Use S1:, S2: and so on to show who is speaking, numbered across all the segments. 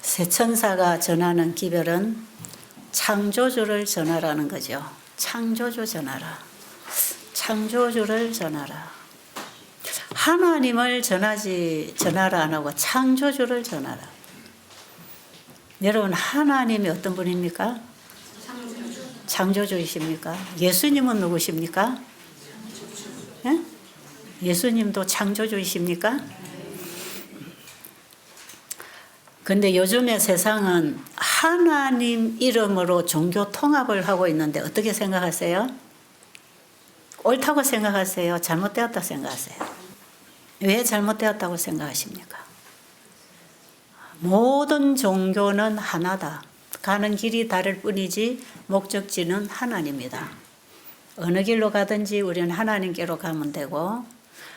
S1: 새 천사가 전하는 기별은 창조주를 전하라는 거죠. 창조주 전하라. 창조주를 전하라. 하나님을 전하라 안 하고 창조주를 전하라. 여러분, 하나님이 어떤 분입니까? 창조주이십니까? 예수님은 누구십니까? 예? 예수님도 창조주이십니까? 근데 요즘의 세상은 하나님 이름으로 종교 통합을 하고 있는데 어떻게 생각하세요? 옳다고 생각하세요? 잘못되었다고 생각하세요? 왜 잘못되었다고 생각하십니까? 모든 종교는 하나다. 가는 길이 다를 뿐이지 목적지는 하나님이다. 어느 길로 가든지 우리는 하나님께로 가면 되고,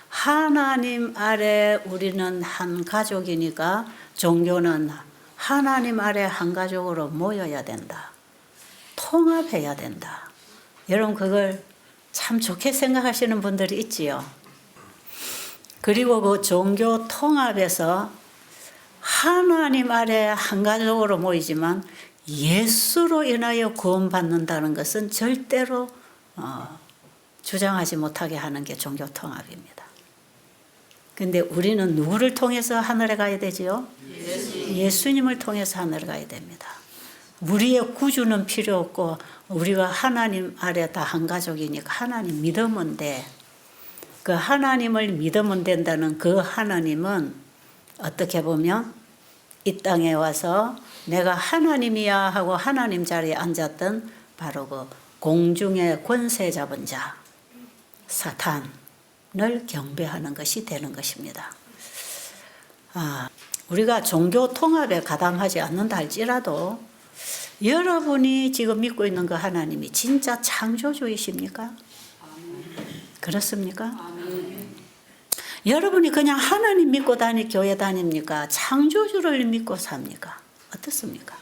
S1: 하나님 아래 우리는 한 가족이니까 종교는 하나님 아래 한 가족으로 모여야 된다. 통합해야 된다. 여러분, 그걸 참 좋게 생각하시는 분들이 있지요. 그리고 그 종교 통합에서 하나님 아래 한 가족으로 모이지만 예수로 인하여 구원받는다는 것은 절대로 주장하지 못하게 하는 게 종교 통합입니다. 근데 우리는 누구를 통해서 하늘에 가야 되지요? 예수님을 통해서 하늘에 가야 됩니다. 우리의 구주는 필요 없고 우리가 하나님 아래 다 한 가족이니까 하나님 믿으면 돼. 그 하나님을 믿으면 된다는 그 하나님은 어떻게 보면 이 땅에 와서 내가 하나님이야 하고 하나님 자리에 앉았던 바로 그 공중의 권세 잡은 자 사탄을 경배하는 것이 되는 것입니다. 우리가 종교 통합에 가담하지 않는다 할지라도 여러분이 지금 믿고 있는 그 하나님이 진짜 창조주이십니까? 그렇습니까? 여러분이 그냥 하나님 믿고 교회 다닙니까? 창조주를 믿고 삽니까? 어떻습니까?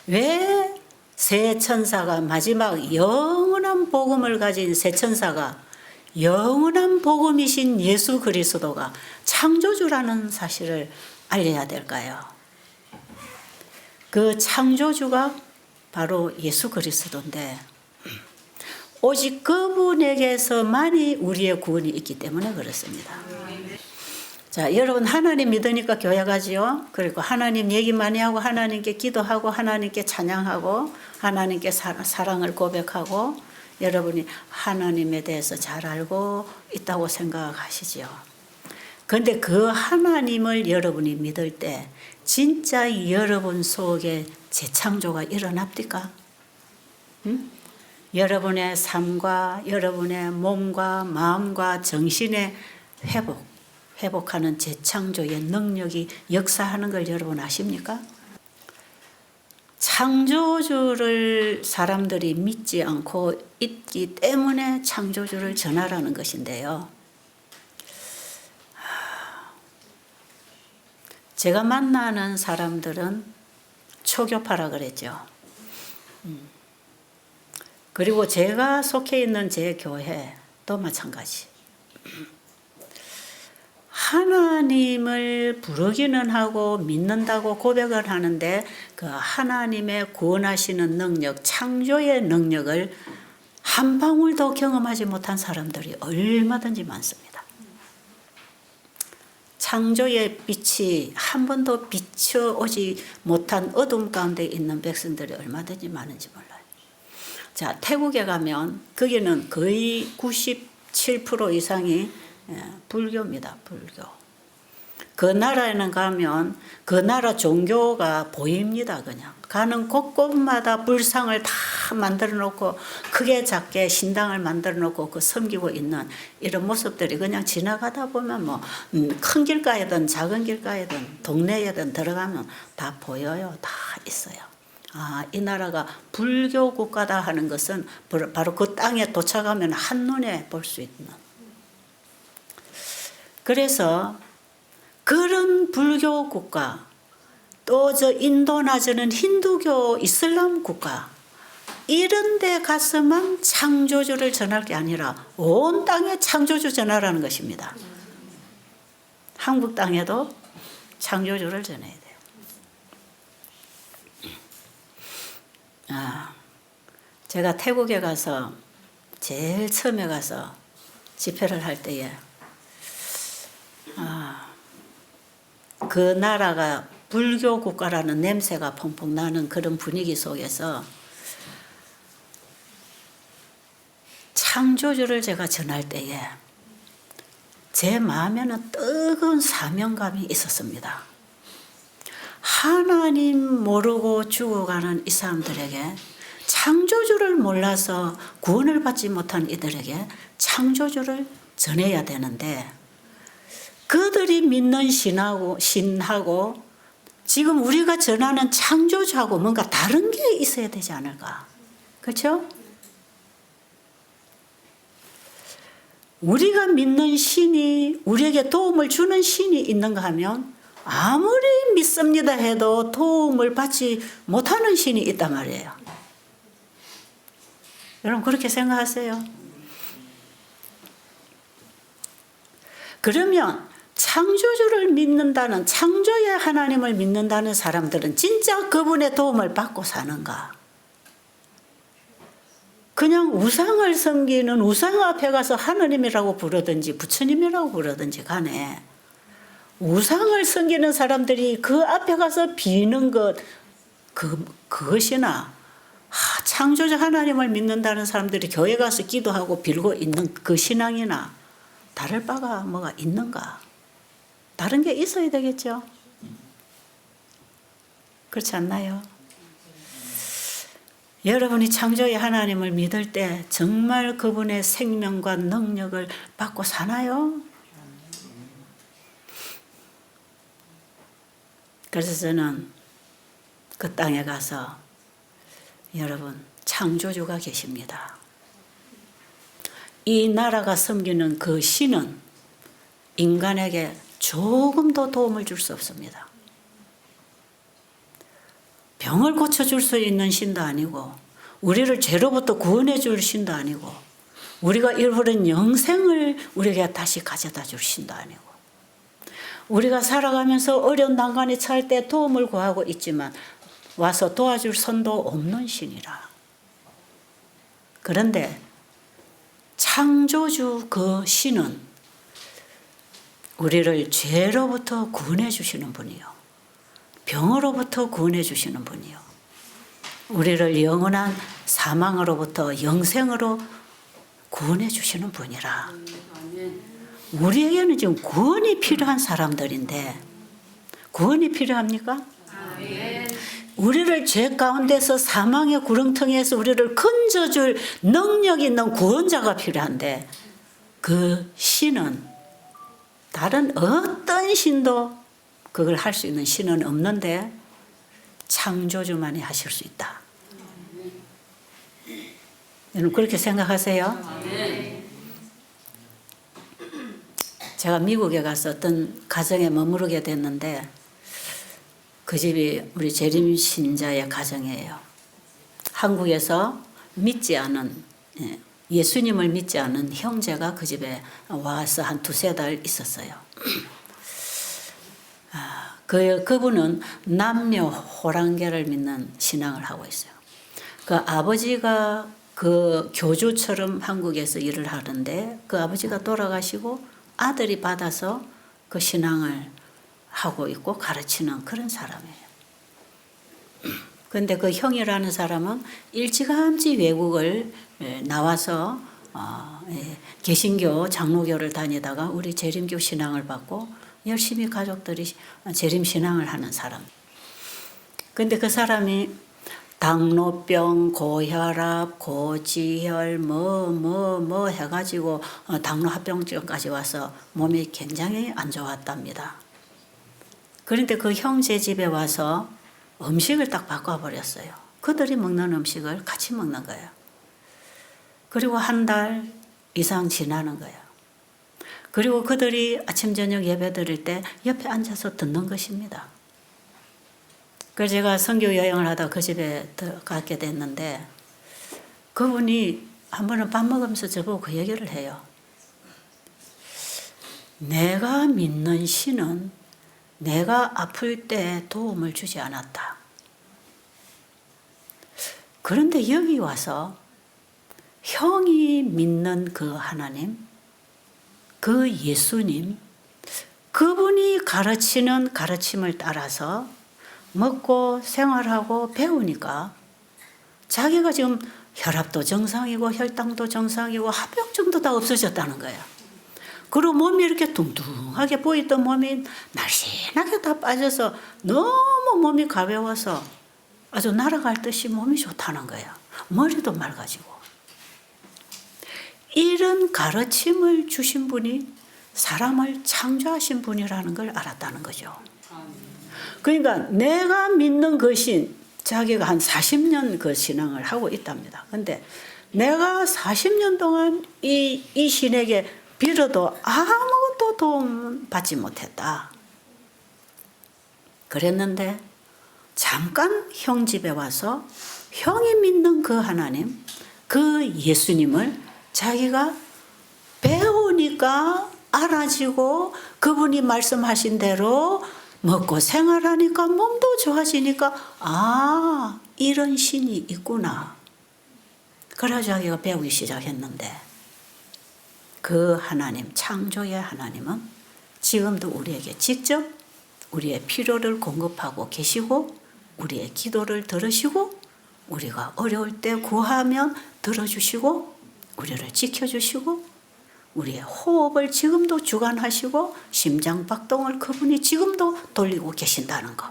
S1: 왜 새 천사가 마지막 영원한 복음을 가진 새 천사가 영원한 복음이신 예수 그리스도가 창조주라는 사실을 알려야 될까요? 그 창조주가 바로 예수 그리스도인데 오직 그분에게서만이 우리의 구원이 있기 때문에 그렇습니다. 자, 여러분 하나님 믿으니까 교회 가지요. 그리고 하나님 얘기 많이 하고 하나님께 기도하고 하나님께 찬양하고 하나님께 사랑을 고백하고 여러분이 하나님에 대해서 잘 알고 있다고 생각하시지요. 그런데 그 하나님을 여러분이 믿을 때 진짜 여러분 속에 재창조가 일어납니까? 응? 여러분의 삶과 여러분의 몸과 마음과 정신의 회복하는 재창조의 능력이 역사하는 걸 여러분 아십니까? 창조주를 사람들이 믿지 않고 있기 때문에 창조주를 전하라는 것인데요. 제가 만나는 사람들은 초교파라 그랬죠. 그리고 제가 속해 있는 제 교회도 마찬가지. 하나님을 부르기는 하고 믿는다고 고백을 하는데 그 하나님의 구원하시는 능력, 창조의 능력을 한 방울도 경험하지 못한 사람들이 얼마든지 많습니다. 창조의 빛이 한 번도 비춰오지 못한 어둠 가운데 있는 백성들이 얼마든지 많은지 몰라요. 자, 태국에 가면 거기는 거의 97% 이상이 불교입니다. 불교. 그 나라에는 가면 그 나라 종교가 보입니다. 그냥 가는 곳곳마다 불상을 다 만들어 놓고 크게 작게 신당을 만들어 놓고 그 섬기고 있는 이런 모습들이 그냥 지나가다 보면 뭐 큰 길가에든 작은 길가에든 동네에든 들어가면 다 보여요. 다 있어요. 이 나라가 불교 국가다 하는 것은 바로 그 땅에 도착하면 한눈에 볼 수 있는. 그래서 그런 불교 국가, 또 저 인도나저는 힌두교 이슬람 국가, 이런 데 가서만 창조주를 전할 게 아니라 온 땅에 창조주 전하라는 것입니다. 한국 땅에도 창조주를 전해야 돼요. 제가 태국에 가서 제일 처음에 가서 집회를 할 때에 그 나라가 불교 국가라는 냄새가 펑펑 나는 그런 분위기 속에서 창조주를 제가 전할 때에 제 마음에는 뜨거운 사명감이 있었습니다. 하나님 모르고 죽어가는 이 사람들에게, 창조주를 몰라서 구원을 받지 못한 이들에게 창조주를 전해야 되는데, 그들이 믿는 신하고 지금 우리가 전하는 창조주하고 뭔가 다른 게 있어야 되지 않을까? 그렇죠? 우리가 믿는 신이, 우리에게 도움을 주는 신이 있는가 하면 아무리 믿습니다 해도 도움을 받지 못하는 신이 있단 말이에요. 여러분 그렇게 생각하세요? 그러면 창조주를 믿는다는, 창조의 하나님을 믿는다는 사람들은 진짜 그분의 도움을 받고 사는가? 그냥 우상을 섬기는, 우상 앞에 가서 하느님이라고 부르든지 부처님이라고 부르든지 간에 우상을 섬기는 사람들이 그 앞에 가서 비는 것, 그것이나 창조주 하나님을 믿는다는 사람들이 교회 가서 기도하고 빌고 있는 그 신앙이나 다를 바가 뭐가 있는가? 다른 게 있어야 되겠죠? 그렇지 않나요? 여러분이 창조의 하나님을 믿을 때 정말 그분의 생명과 능력을 받고 사나요? 그래서 저는 그 땅에 가서 여러분 창조주가 계십니다. 이 나라가 섬기는 그 신은 인간에게 조금도 도움을 줄 수 없습니다. 병을 고쳐줄 수 있는 신도 아니고, 우리를 죄로부터 구원해 줄 신도 아니고, 우리가 잃어버린 영생을 우리에게 다시 가져다 줄 신도 아니고, 우리가 살아가면서 어려운 난관에 처할 때 도움을 구하고 있지만 와서 도와줄 손도 없는 신이라. 그런데 창조주 그 신은 우리를 죄로부터 구원해 주시는 분이요, 병으로부터 구원해 주시는 분이요, 우리를 영원한 사망으로부터 영생으로 구원해 주시는 분이라. 우리에게는 지금 구원이 필요한 사람들인데, 구원이 필요합니까? 우리를 죄 가운데서 사망의 구렁텅이에서 우리를 건져줄 능력 있는 구원자가 필요한데, 그 신은 다른 어떤 신도 그걸 할 수 있는 신은 없는데 창조주만이 하실 수 있다. 여러분 그렇게 생각하세요? 제가 미국에 가서 어떤 가정에 머무르게 됐는데, 그 집이 우리 재림 신자의 가정이에요. 한국에서 믿지 않은, 예수님을 믿지 않은 형제가 그 집에 와서 한 2-3달 있었어요. 그분은 남녀 호랑계를 믿는 신앙을 하고 있어요. 그 아버지가 그 교주처럼 한국에서 일을 하는데, 그 아버지가 돌아가시고 아들이 받아서 그 신앙을 하고 있고 가르치는 그런 사람이에요. 그런데 그 형이라는 사람은 일찌감치 외국을 나와서 개신교 장로교를 다니다가 우리 재림교 신앙을 받고 열심히 가족들이 재림 신앙을 하는 사람. 그런데 그 사람이 당뇨병, 고혈압, 고지혈 뭐 해가지고 당뇨합병증까지 와서 몸이 굉장히 안 좋았답니다. 그런데 그 형제 집에 와서 음식을 딱 바꿔버렸어요. 그들이 먹는 음식을 같이 먹는 거예요. 그리고 1달 이상 지나는 거예요. 그리고 그들이 아침 저녁 예배 드릴 때 옆에 앉아서 듣는 것입니다. 그래서 제가 선교 여행을 하다 그 집에 가게 됐는데, 그분이 한 번은 밥 먹으면서 저보고 그 얘기를 해요. 내가 믿는 신은 내가 아플 때 도움을 주지 않았다. 그런데 여기 와서 형이 믿는 그 하나님, 그 예수님, 그분이 가르치는 가르침을 따라서 먹고 생활하고 배우니까 자기가 지금 혈압도 정상이고 혈당도 정상이고 합병증도 다 없어졌다는 거야. 그리고 몸이 이렇게 뚱뚱하게 보이던 몸이 날씬하게 다 빠져서 너무 몸이 가벼워서 아주 날아갈 듯이 몸이 좋다는 거야. 머리도 맑아지고. 이런 가르침을 주신 분이 사람을 창조하신 분이라는 걸 알았다는 거죠. 그러니까 내가 믿는 그 신, 자기가 한 40년 그 신앙을 하고 있답니다. 근데 내가 40년 동안 이 신에게 빌어도 아무것도 도움 받지 못했다. 그랬는데 잠깐 형 집에 와서 형이 믿는 그 하나님, 그 예수님을 자기가 배우니까 알아지고 그분이 말씀하신 대로 먹고 생활하니까 몸도 좋아지니까 아, 이런 신이 있구나. 그래서 자기가 배우기 시작했는데 그 하나님, 창조의 하나님은 지금도 우리에게 직접 우리의 필요를 공급하고 계시고 우리의 기도를 들으시고 우리가 어려울 때 구하면 들어주시고 우리를 지켜주시고 우리의 호흡을 지금도 주관하시고 심장박동을 그분이 지금도 돌리고 계신다는 것.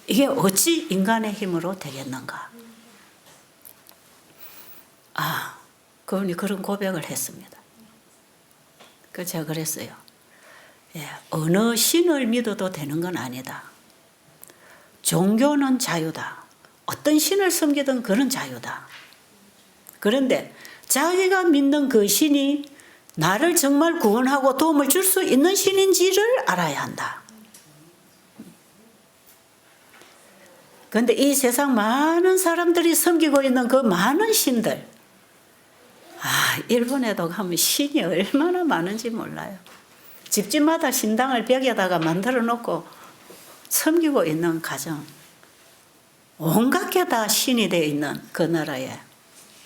S1: 이게 어찌 인간의 힘으로 되겠는가? 아, 그분이 그런 고백을 했습니다. 그래서 제가 그랬어요. 예, 어느 신을 믿어도 되는 건 아니다. 종교는 자유다. 어떤 신을 섬기든 그런 자유다. 그런데 자기가 믿는 그 신이 나를 정말 구원하고 도움을 줄 수 있는 신인지를 알아야 한다. 그런데 이 세상 많은 사람들이 섬기고 있는 그 많은 신들, 일본에도 가면 신이 얼마나 많은지 몰라요. 집집마다 신당을 벽에다가 만들어 놓고 섬기고 있는 가정, 온갖 게 다 신이 되어 있는 그 나라에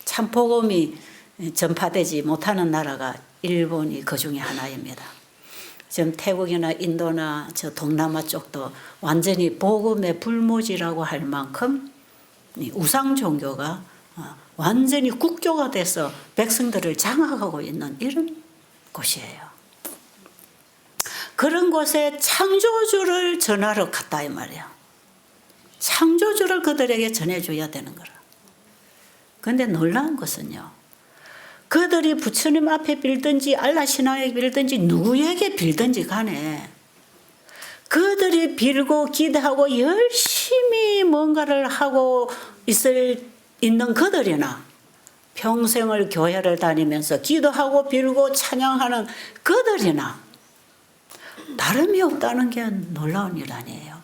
S1: 참 복음이 전파되지 못하는 나라가 일본이 그 중에 하나입니다. 지금 태국이나 인도나 저 동남아 쪽도 완전히 복음의 불모지라고 할 만큼 우상 종교가 완전히 국교가 돼서 백성들을 장악하고 있는 이런 곳이에요. 그런 곳에 창조주를 전하러 갔다 이 말이야. 창조주를 그들에게 전해줘야 되는 거라. 그런데 놀라운 것은요. 그들이 부처님 앞에 빌든지 알라 신앙에 빌든지 누구에게 빌든지 간에 그들이 빌고 기도하고 열심히 뭔가를 하고 있는 그들이나 평생을 교회를 다니면서 기도하고 빌고 찬양하는 그들이나 다름이 없다는 게 놀라운 일 아니에요.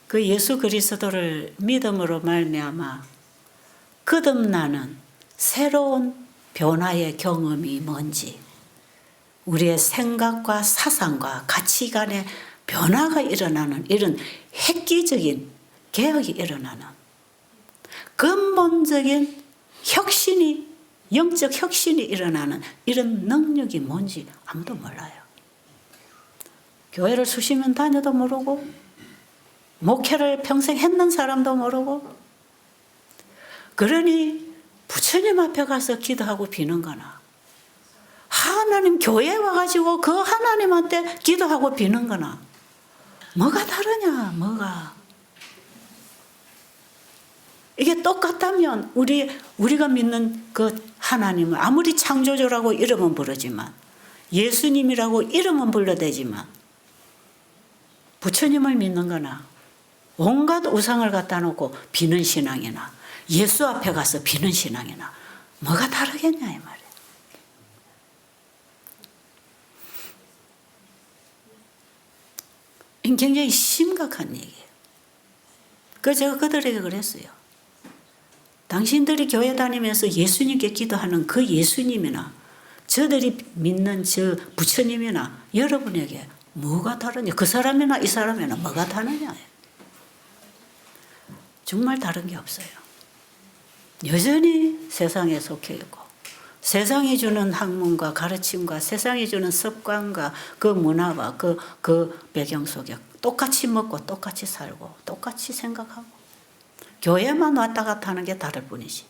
S1: 그 예수 그리스도를 믿음으로 말미암아 거듭나는 새로운 변화의 경험이 뭔지, 우리의 생각과 사상과 가치관의 변화가 일어나는 이런 획기적인 개혁이 일어나는 근본적인 혁신이, 영적 혁신이 일어나는 이런 능력이 뭔지 아무도 몰라요. 교회를 수십 년 다녀도 모르고 목회를 평생 했는 사람도 모르고, 그러니 부처님 앞에 가서 기도하고 비는 거나 하나님 교회에 와가지고 그 하나님한테 기도하고 비는 거나 뭐가 다르냐, 뭐가. 이게 똑같다면 우리가 믿는 그 하나님은 아무리 창조주라고 이름은 부르지만, 예수님이라고 이름은 불러대지만, 부처님을 믿는 거나 온갖 우상을 갖다 놓고 비는 신앙이나 예수 앞에 가서 비는 신앙이나 뭐가 다르겠냐 이 말이에요. 굉장히 심각한 얘기예요. 그래서 제가 그들에게 그랬어요. 당신들이 교회 다니면서 예수님께 기도하는 그 예수님이나 저들이 믿는 저 부처님이나 여러분에게 뭐가 다르냐? 그 사람이나 이 사람이나 뭐가 다르냐? 정말 다른 게 없어요. 여전히 세상에 속해 있고 세상이 주는 학문과 가르침과 세상이 주는 습관과 그 문화와 그 배경 속에 똑같이 먹고 똑같이 살고 똑같이 생각하고 교회만 왔다 갔다 하는 게 다를 뿐이지.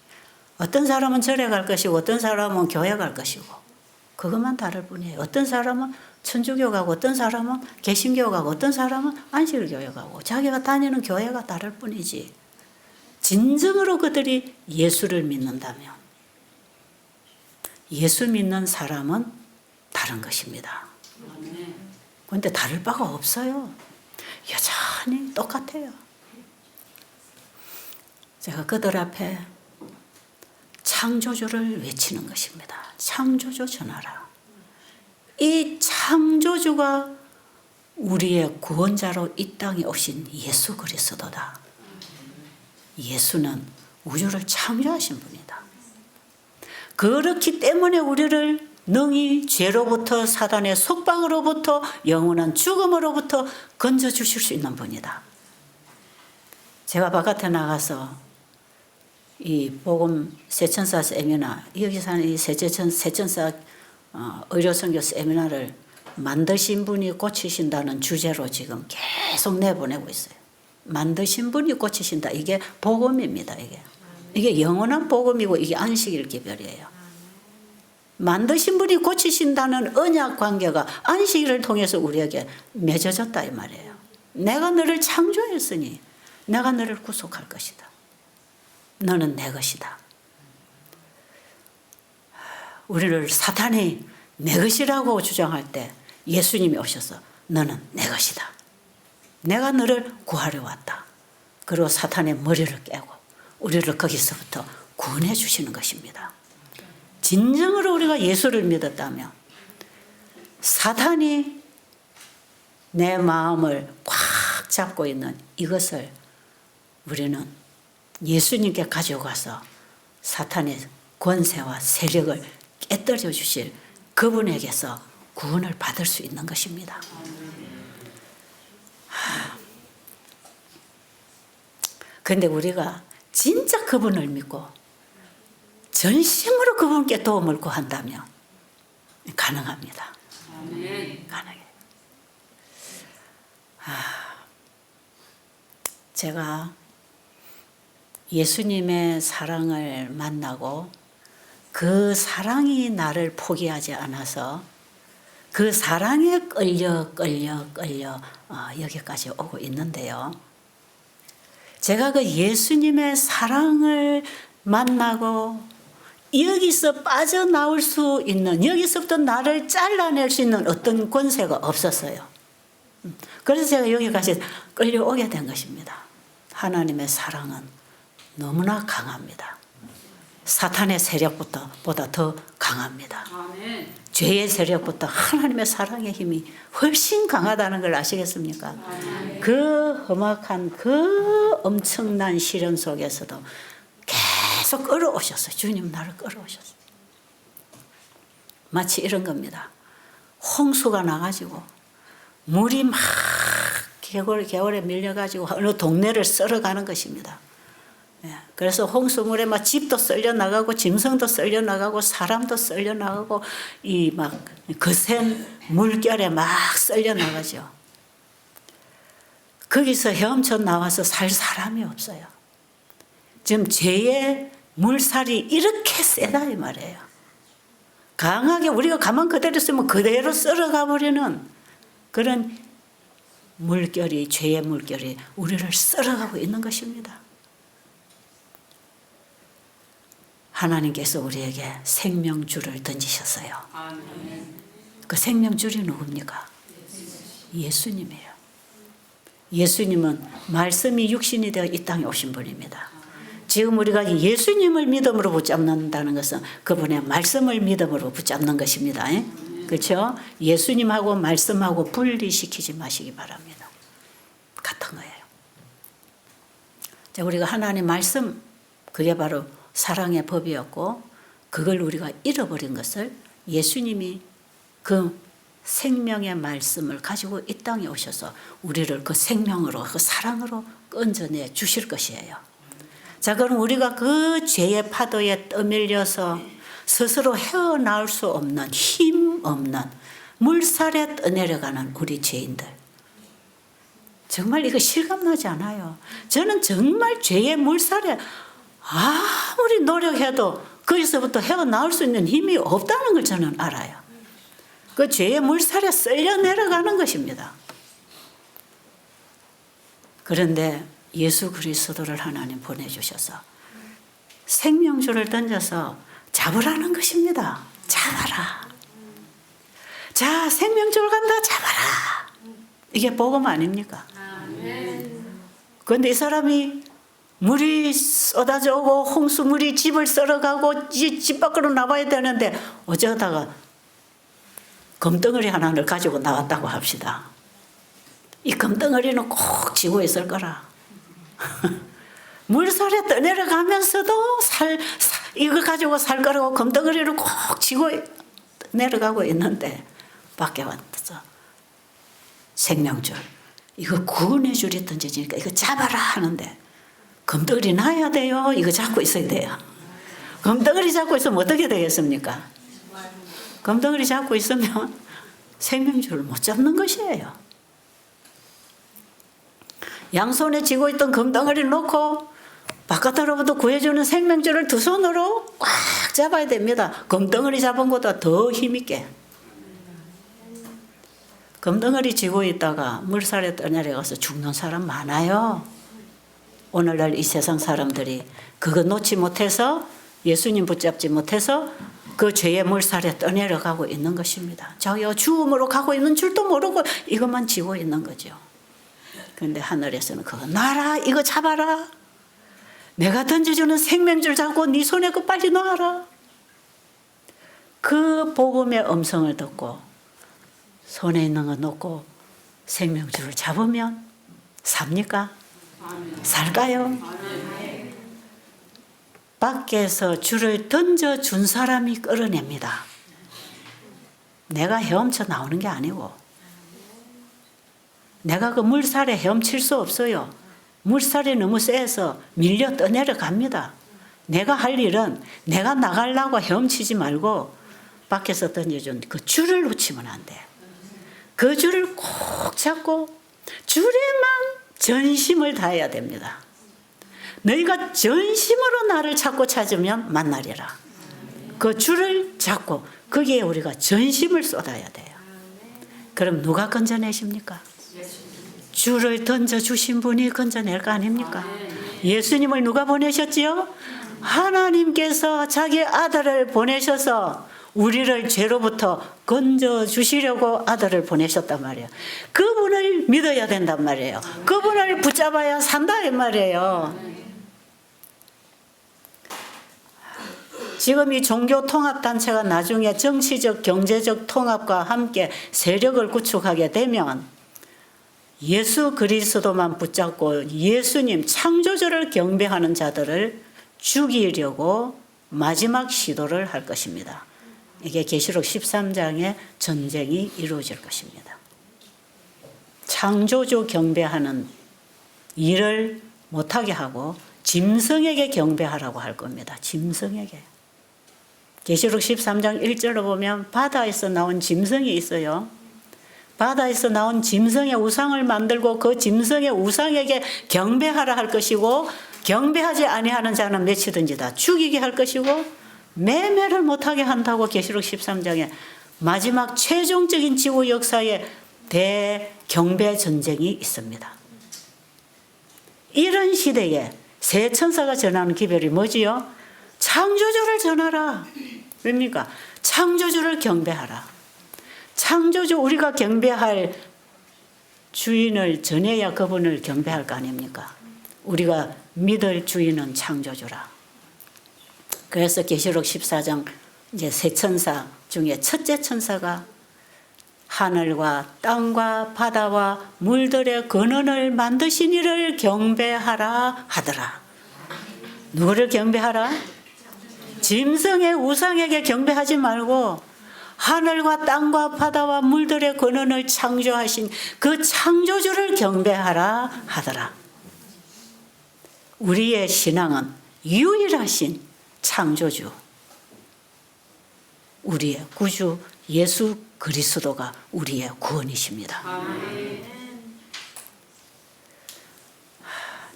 S1: 어떤 사람은 절에 갈 것이고 어떤 사람은 교회 갈 것이고 그것만 다를 뿐이에요. 어떤 사람은 천주교 가고 어떤 사람은 개신교 가고 어떤 사람은 안식일교회 가고 자기가 다니는 교회가 다를 뿐이지. 진정으로 그들이 예수를 믿는다면 예수 믿는 사람은 다른 것입니다. 그런데 다를 바가 없어요. 여전히 똑같아요. 제가 그들 앞에 창조주를 외치는 것입니다. 창조주 전하라. 이 창조주가 우리의 구원자로 이 땅에 오신 예수 그리스도다. 예수는 우주를 창조하신 분이다. 그렇기 때문에 우리를 능히 죄로부터 사단의 속박으로부터 영원한 죽음으로부터 건져주실 수 있는 분이다. 제가 바깥에 나가서 이 복음 세천사 세미나 여기서 하는 이 세천사 의료선교 세미나를 만드신 분이 고치신다는 주제로 지금 계속 내보내고 있어요. 만드신 분이 고치신다. 이게 복음입니다. 이게 영원한 복음이고 이게 안식일 기별이에요. 만드신 분이 고치신다는 언약 관계가 안식일을 통해서 우리에게 맺어졌다 이 말이에요. 내가 너를 창조했으니 내가 너를 구속할 것이다. 너는 내 것이다. 우리를 사탄이 내 것이라고 주장할 때 예수님이 오셔서 너는 내 것이다. 내가 너를 구하러 왔다. 그리고 사탄의 머리를 깨고 우리를 거기서부터 구원해 주시는 것입니다. 진정으로 우리가 예수를 믿었다면 사탄이 내 마음을 꽉 잡고 있는 이것을 우리는 예수님께 가지고 가서 사탄의 권세와 세력을 깨뜨려 주실 그분에게서 구원을 받을 수 있는 것입니다. 그런데 우리가 진짜 그분을 믿고 전심으로 그분께 도움을 구한다면 가능합니다. 가능해요. 제가 예수님의 사랑을 만나고 그 사랑이 나를 포기하지 않아서 그 사랑에 끌려 여기까지 오고 있는데요. 제가 그 예수님의 사랑을 만나고 여기서 빠져나올 수 있는, 여기서부터 나를 잘라낼 수 있는 어떤 권세가 없었어요. 그래서 제가 여기까지 끌려오게 된 것입니다. 하나님의 사랑은 너무나 강합니다. 사탄의 세력보다 더 강합니다. 아멘. 죄의 세력보다 하나님의 사랑의 힘이 훨씬 강하다는 걸 아시겠습니까? 아멘. 그 험악한 그 엄청난 시련 속에서도 계속 끌어오셨어요. 주님 나를 끌어오셨어요. 마치 이런 겁니다. 홍수가 나가지고 물이 막 겨울에 밀려가지고 어느 동네를 썰어가는 것입니다. 그래서 홍수물에 막 집도 썰려 나가고 짐승도 썰려 나가고 사람도 썰려 나가고 이 막 거센 물결에 막 썰려 나가죠. 거기서 헤엄쳐 나와서 살 사람이 없어요. 지금 죄의 물살이 이렇게 세다 이 말이에요. 강하게 우리가 가만 그대로 있으면 그대로 썰어가 버리는 그런 물결이, 죄의 물결이 우리를 썰어가고 있는 것입니다. 하나님께서 우리에게 생명줄을 던지셨어요. 그 생명줄이 누굽니까? 예수님이에요. 예수님은 말씀이 육신이 되어 이 땅에 오신 분입니다. 지금 우리가 예수님을 믿음으로 붙잡는다는 것은 그분의 말씀을 믿음으로 붙잡는 것입니다. 그렇죠? 예수님하고 말씀하고 분리시키지 마시기 바랍니다. 같은 거예요. 자, 우리가 하나님 말씀, 그게 바로 사랑의 법이었고 그걸 우리가 잃어버린 것을 예수님이 그 생명의 말씀을 가지고 이 땅에 오셔서 우리를 그 생명으로, 그 사랑으로 건져내 주실 것이에요. 자, 그럼 우리가 그 죄의 파도에 떠밀려서 스스로 헤어나올 수 없는, 힘 없는 물살에 떠내려가는 우리 죄인들, 정말 이거 실감나지 않아요. 저는 정말 죄의 물살에 아무리 노력해도 거기서부터 헤어나올 수 있는 힘이 없다는 걸 저는 알아요. 그 죄의 물살에 쓸려 내려가는 것입니다. 그런데 예수 그리스도를 하나님 보내주셔서 생명줄을 던져서 잡으라는 것입니다. 잡아라. 자, 생명줄 간다, 잡아라. 이게 복음 아닙니까? 그런데 이 사람이 물이 쏟아져 오고 홍수물이 집을 썰어가고 집 밖으로 나와야 되는데 어쩌다가 금덩어리 하나를 가지고 나왔다고 합시다. 이 금덩어리는 꼭 쥐고 있을 거라. 물살에 떠내려가면서도 이거 가지고 살 거라고 금덩어리를 꼭 쥐고 내려가고 있는데 밖에 왔어. 생명줄, 이거 구원의 줄이 던져지니까 이거 잡아라 하는데 금덩어리 놔야 돼요? 이거 잡고 있어야 돼요? 금덩어리 잡고 있으면 어떻게 되겠습니까? 금덩어리 잡고 있으면 생명줄을 못 잡는 것이에요. 양손에 쥐고 있던 금덩어리를 놓고 바깥으로부터 구해주는 생명줄을 두 손으로 꽉 잡아야 됩니다. 금덩어리 잡은 것보다 더 힘있게. 금덩어리 쥐고 있다가 물살에 떠내려가서 죽는 사람 많아요. 오늘날 이 세상 사람들이 그거 놓지 못해서, 예수님 붙잡지 못해서 그 죄의 물살에 떠내려가고 있는 것입니다. 자기가 죽음으로 가고 있는 줄도 모르고 이것만 쥐고 있는 거죠. 그런데 하늘에서는 그거 놔라, 이거 잡아라. 내가 던져주는 생명줄 잡고 네 손에 그 빨리 놔라. 그 복음의 음성을 듣고 손에 있는 거 놓고 생명줄을 잡으면 삽니까? 살까요? 밖에서 줄을 던져준 사람이 끌어냅니다. 내가 헤엄쳐 나오는 게 아니고, 내가 그 물살에 헤엄칠 수 없어요. 물살이 너무 세서 밀려 떠내려갑니다. 내가 할 일은 내가 나가려고 헤엄치지 말고 밖에서 던져준 그 줄을 놓치면 안 돼. 그 줄을 꼭 잡고 줄에만 전심을 다해야 됩니다. 너희가 전심으로 나를 찾고 찾으면 만나리라. 그 줄을 잡고 거기에 우리가 전심을 쏟아야 돼요. 그럼 누가 건져내십니까? 줄을 던져주신 분이 건져낼 거 아닙니까? 예수님을 누가 보내셨지요? 하나님께서 자기 아들을 보내셔서 우리를 죄로부터 건져주시려고 아들을 보내셨단 말이에요. 그분을 믿어야 된단 말이에요. 그분을 붙잡아야 산다 이 말이에요. 지금 이 종교통합단체가 나중에 정치적, 경제적 통합과 함께 세력을 구축하게 되면 예수 그리스도만 붙잡고 예수님 창조주를 경배하는 자들을 죽이려고 마지막 시도를 할 것입니다. 이게 계시록 13장의 전쟁이 이루어질 것입니다. 창조주 경배하는 일을 못하게 하고 짐승에게 경배하라고 할 겁니다. 짐승에게. 계시록 13장 1절로 보면 바다에서 나온 짐승이 있어요. 바다에서 나온 짐승의 우상을 만들고 그 짐승의 우상에게 경배하라 할 것이고, 경배하지 아니하는 자는 몇이든지 다 죽이게 할 것이고, 매매를 못하게 한다고 계시록 13장에 마지막 최종적인 지구 역사에 대경배 전쟁이 있습니다. 이런 시대에 새 천사가 전하는 기별이 뭐지요? 창조주를 전하라. 뭡니까? 창조주를 경배하라. 창조주, 우리가 경배할 주인을 전해야 그분을 경배할 거 아닙니까? 우리가 믿을 주인은 창조주라. 그래서 계시록 14장 이제 새 천사 중에 첫째 천사가 하늘과 땅과 바다와 물들의 근원을 만드신 이를 경배하라 하더라. 누구를 경배하라? 짐승의 우상에게 경배하지 말고 하늘과 땅과 바다와 물들의 근원을 창조하신 그 창조주를 경배하라 하더라. 우리의 신앙은 유일하신 창조주, 우리의 구주 예수 그리스도가 우리의 구원이십니다.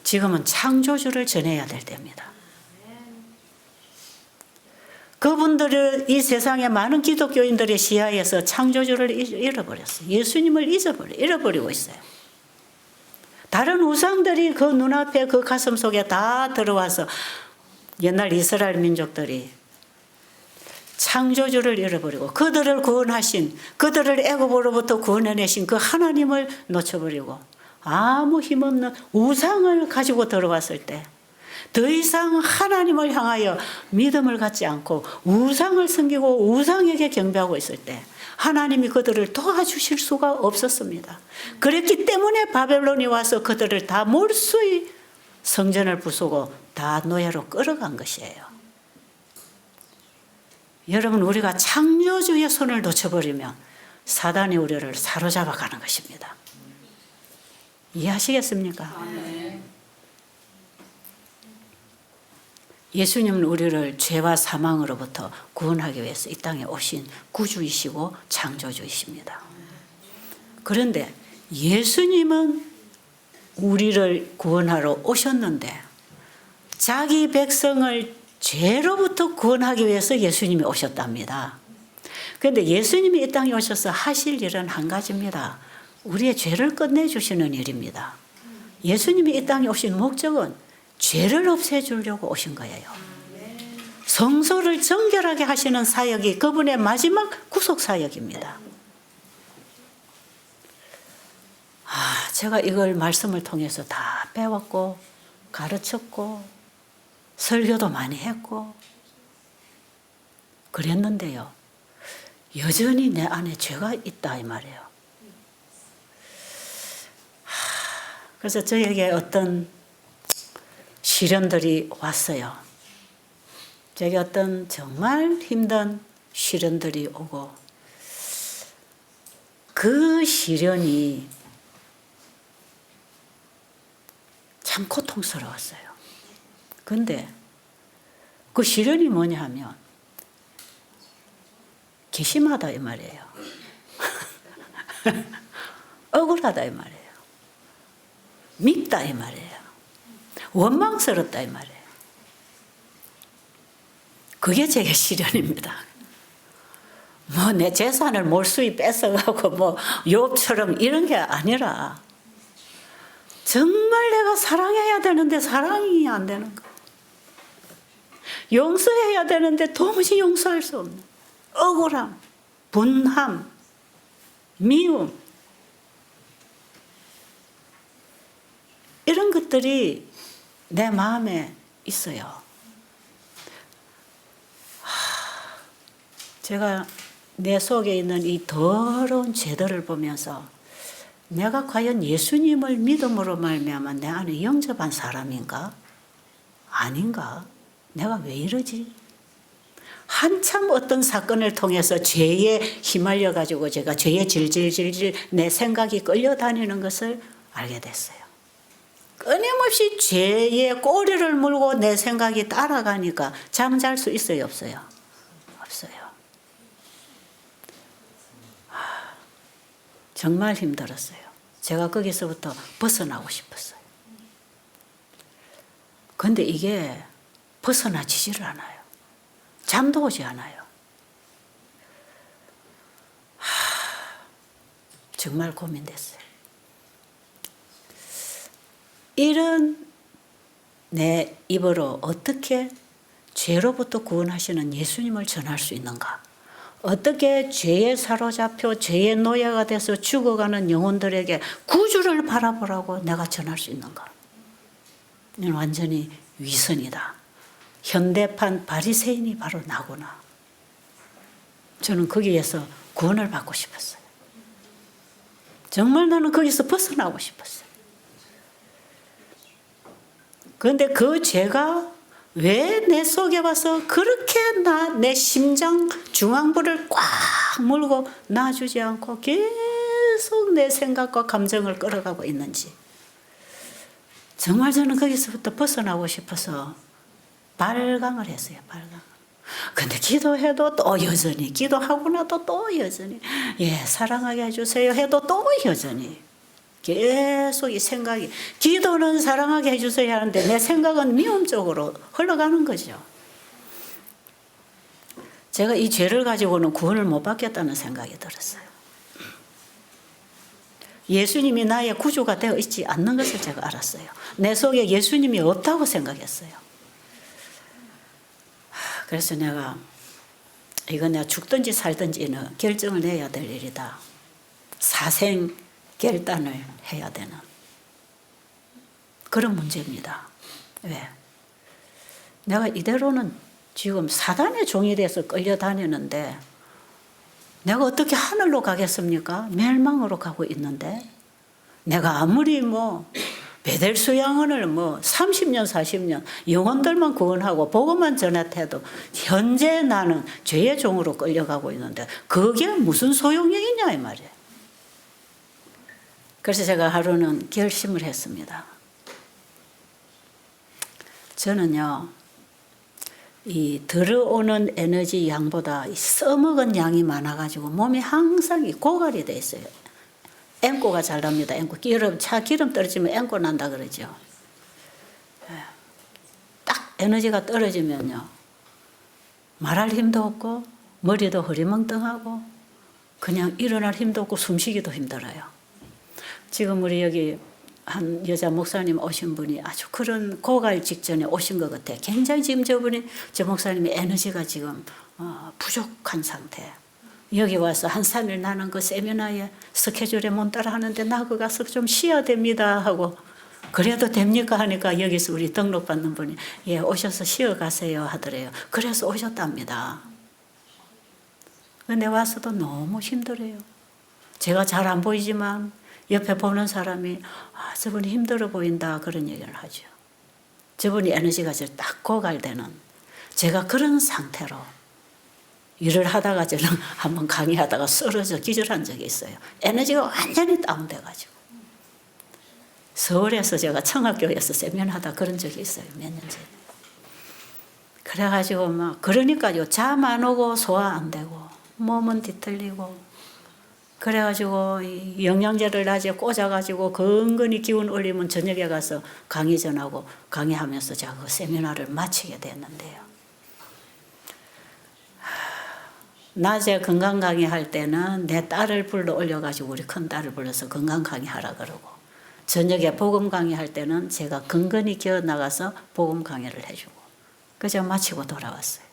S1: 지금은 창조주를 전해야 될 때입니다. 그분들을 이 세상의 많은 기독교인들의 시야에서 창조주를 잃어버렸어요. 예수님을 잃어버리고 있어요. 다른 우상들이 그 눈앞에 그 가슴 속에 다 들어와서 옛날 이스라엘 민족들이 창조주를 잃어버리고 그들을 구원하신, 그들을 애굽으로부터 구원해내신 그 하나님을 놓쳐버리고 아무 힘없는 우상을 가지고 들어왔을 때 더 이상 하나님을 향하여 믿음을 갖지 않고 우상을 섬기고 우상에게 경배하고 있을 때 하나님이 그들을 도와주실 수가 없었습니다. 그랬기 때문에 바벨론이 와서 그들을 다 몰수히 성전을 부수고 다 노예로 끌어간 것이에요. 여러분, 우리가 창조주의 손을 놓쳐버리면 사단이 우리를 사로잡아 가는 것입니다. 이해하시겠습니까? 예수님은 우리를 죄와 사망으로부터 구원하기 위해서 이 땅에 오신 구주이시고 창조주이십니다. 그런데 예수님은 우리를 구원하러 오셨는데 자기 백성을 죄로부터 구원하기 위해서 예수님이 오셨답니다. 그런데 예수님이 이 땅에 오셔서 하실 일은 한 가지입니다. 우리의 죄를 끝내주시는 일입니다. 예수님이 이 땅에 오신 목적은 죄를 없애주려고 오신 거예요. 성소를 정결하게 하시는 사역이 그분의 마지막 구속 사역입니다. 제가 이걸 말씀을 통해서 다 배웠고 가르쳤고 설교도 많이 했고 그랬는데요. 여전히 내 안에 죄가 있다 이 말이에요. 그래서 저에게 어떤 시련들이 왔어요. 제게 어떤 정말 힘든 시련들이 오고 그 시련이 참 고통스러웠어요. 그런데 그 시련이 뭐냐 하면 괘씸하다 이 말이에요. 억울하다 이 말이에요. 밉다 이 말이에요. 원망스럽다 이 말이에요. 그게 제게 시련입니다. 뭐 내 재산을 몰수히 뺏어가고 뭐 욥처럼 이런 게 아니라 정말 내가 사랑해야 되는데 사랑이 안 되는 거. 용서해야 되는데 도무지 용서할 수 없는 억울함, 분함, 미움 이런 것들이 내 마음에 있어요. 제가 내 속에 있는 이 더러운 죄들을 보면서 내가 과연 예수님을 믿음으로 말미암아 내 안에 영접한 사람인가? 아닌가? 내가 왜 이러지? 한참 어떤 사건을 통해서 죄에 휘말려 가지고 제가 죄에 질질질질 내 생각이 끌려다니는 것을 알게 됐어요. 끊임없이 죄의 꼬리를 물고 내 생각이 따라가니까 잠잘 수 있어요, 없어요? 없어요. 정말 힘들었어요. 제가 거기서부터 벗어나고 싶었어요. 그런데 이게 벗어나지를 않아요. 잠도 오지 않아요. 정말 고민됐어요. 이런 내 입으로 어떻게 죄로부터 구원하시는 예수님을 전할 수 있는가? 어떻게 죄에 사로잡혀 죄의 노예가 돼서 죽어가는 영혼들에게 구주를 바라보라고 내가 전할 수 있는가? 이건 완전히 위선이다. 현대판 바리새인이 바로 나구나. 저는 거기에서 구원을 받고 싶었어요. 정말 나는 거기서 벗어나고 싶었어요. 그런데 그 죄가 왜 내 속에 와서 그렇게 내 심장 중앙부를 꽉 물고 놔주지 않고 계속 내 생각과 감정을 끌어가고 있는지. 정말 저는 거기서부터 벗어나고 싶어서 발광을 했어요. 발광. 근데 기도해도 또 여전히, 기도하고 나도 또 여전히, 사랑하게 해주세요 해도 또 여전히 계속 이 생각이, 기도는 사랑하게 해주세요 하는데 내 생각은 미움 쪽으로 흘러가는 거죠. 제가 이 죄를 가지고는 구원을 못 받겠다는 생각이 들었어요. 예수님이 나의 구주가 되어 있지 않는 것을 제가 알았어요. 내 속에 예수님이 없다고 생각했어요. 그래서 이거 내가 죽든지 살든지는 결정을 내야 될 일이다. 사생 결단을 해야 되는 그런 문제입니다. 왜? 내가 이대로는 지금 사단의 종이 돼서 끌려다니는데 내가 어떻게 하늘로 가겠습니까? 멸망으로 가고 있는데 내가 아무리 베델수 양언을 30년 40년 영혼들만 구원하고 복음만 전해도 현재 나는 죄의 종으로 끌려가고 있는데 그게 무슨 소용이 있냐 이 말이에요. 그래서 제가 하루는 결심을 했습니다. 저는요, 이 들어오는 에너지 양보다 써먹은 양이 많아가지고 몸이 항상 고갈이 돼 있어요. 앵꼬가 잘 납니다. 앵꼬. 차 기름 떨어지면 앵꼬 난다 그러죠. 딱 에너지가 떨어지면요, 말할 힘도 없고 머리도 흐리멍텅하고 그냥 일어날 힘도 없고 숨쉬기도 힘들어요. 지금 우리 여기 한 여자 목사님 오신 분이 아주 그런 고갈 직전에 오신 것 같아요. 굉장히 지금 저 목사님의 에너지가 지금 부족한 상태. 여기 와서 한 3일 나는 그 세미나에 스케줄에 못 따라 하는데 나 그 가서 좀 쉬어야 됩니다 하고 그래도 됩니까 하니까 여기서 우리 등록받는 분이 오셔서 쉬어 가세요 하더래요. 그래서 오셨답니다. 근데 와서도 너무 힘들어요. 제가 잘 안 보이지만 옆에 보는 사람이 저분이 힘들어 보인다 그런 얘기를 하죠. 저분이 에너지가 딱 고갈되는 제가 그런 상태로 일을 하다가 저는 한번 강의하다가 쓰러져 기절한 적이 있어요. 에너지가 완전히 다운돼가지고 서울에서 제가 청학교에서 세면하다 그런 적이 있어요. 몇 년 전에. 그래가지고 그러니까요, 잠 안 오고 소화 안 되고 몸은 뒤틀리고 그래가지고 영양제를 낮에 꽂아가지고 근근히 기운 올리면 저녁에 가서 강의 전하고 강의하면서 제가 그 세미나를 마치게 됐는데요. 낮에 건강 강의할 때는 내 딸을 불러 올려가지고 우리 큰 딸을 불러서 건강 강의하라 그러고 저녁에 복음 강의할 때는 제가 근근히 기어 나가서 복음 강의를 해주고 그래서 마치고 돌아왔어요.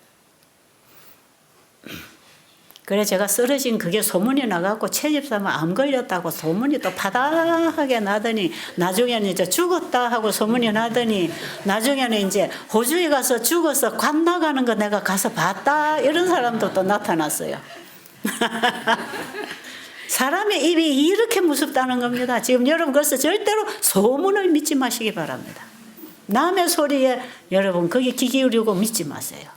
S1: 그래 제가 쓰러진 그게 소문이 나갖고 채집사면 암 걸렸다고 소문이 또 파다하게 나더니 나중에는 이제 죽었다 하고 소문이 나더니 나중에는 이제 호주에 가서 죽어서 관 나가는 거 내가 가서 봤다 이런 사람도 또 나타났어요. 사람의 입이 이렇게 무섭다는 겁니다. 지금 여러분 그래서 절대로 소문을 믿지 마시기 바랍니다. 남의 소리에 여러분 거기 귀 기울이고 믿지 마세요.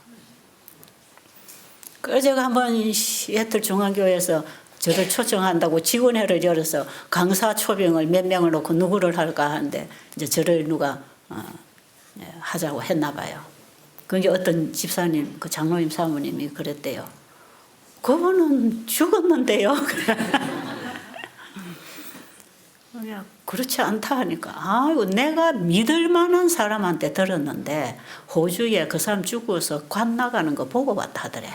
S1: 그래서 제가 한번 시애틀 중앙교회에서 저를 초청한다고 지원회를 열어서 강사 초빙을 몇 명을 놓고 누구를 할까 하는데 이제 저를 누가 하자고 했나 봐요. 그게 어떤 집사님, 그 장로님 사모님이 그랬대요. 그분은 죽었는데요. 그렇지 않다 하니까 아이고 내가 믿을 만한 사람한테 들었는데 호주에 그 사람 죽어서 관 나가는 거 보고 왔다 하더래.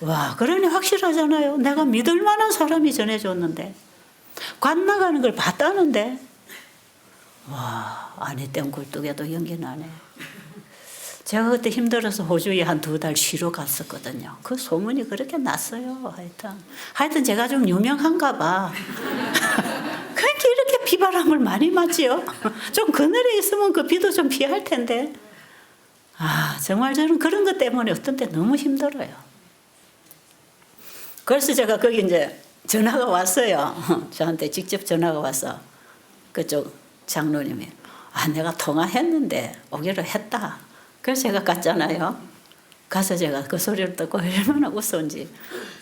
S1: 와, 그러니 확실하잖아요. 내가 믿을 만한 사람이 전해줬는데 관 나가는 걸 봤다는데 와, 아니 땐 굴뚝에도 연기 나네. 제가 그때 힘들어서 호주에 한 2달 쉬러 갔었거든요. 그 소문이 그렇게 났어요. 하여튼 제가 좀 유명한가 봐. 그렇게 이렇게 비바람을 많이 맞지요. 좀 그늘에 있으면 그 비도 좀 피할 텐데 정말 저는 그런 것 때문에 어떤 때 너무 힘들어요. 그래서 제가 거기 이제 전화가 왔어요. 저한테 직접 전화가 와서 그쪽 장로님이 내가 통화했는데 오기로 했다. 그래서 제가 갔잖아요. 가서 제가 그 소리를 듣고 얼마나 웃었는지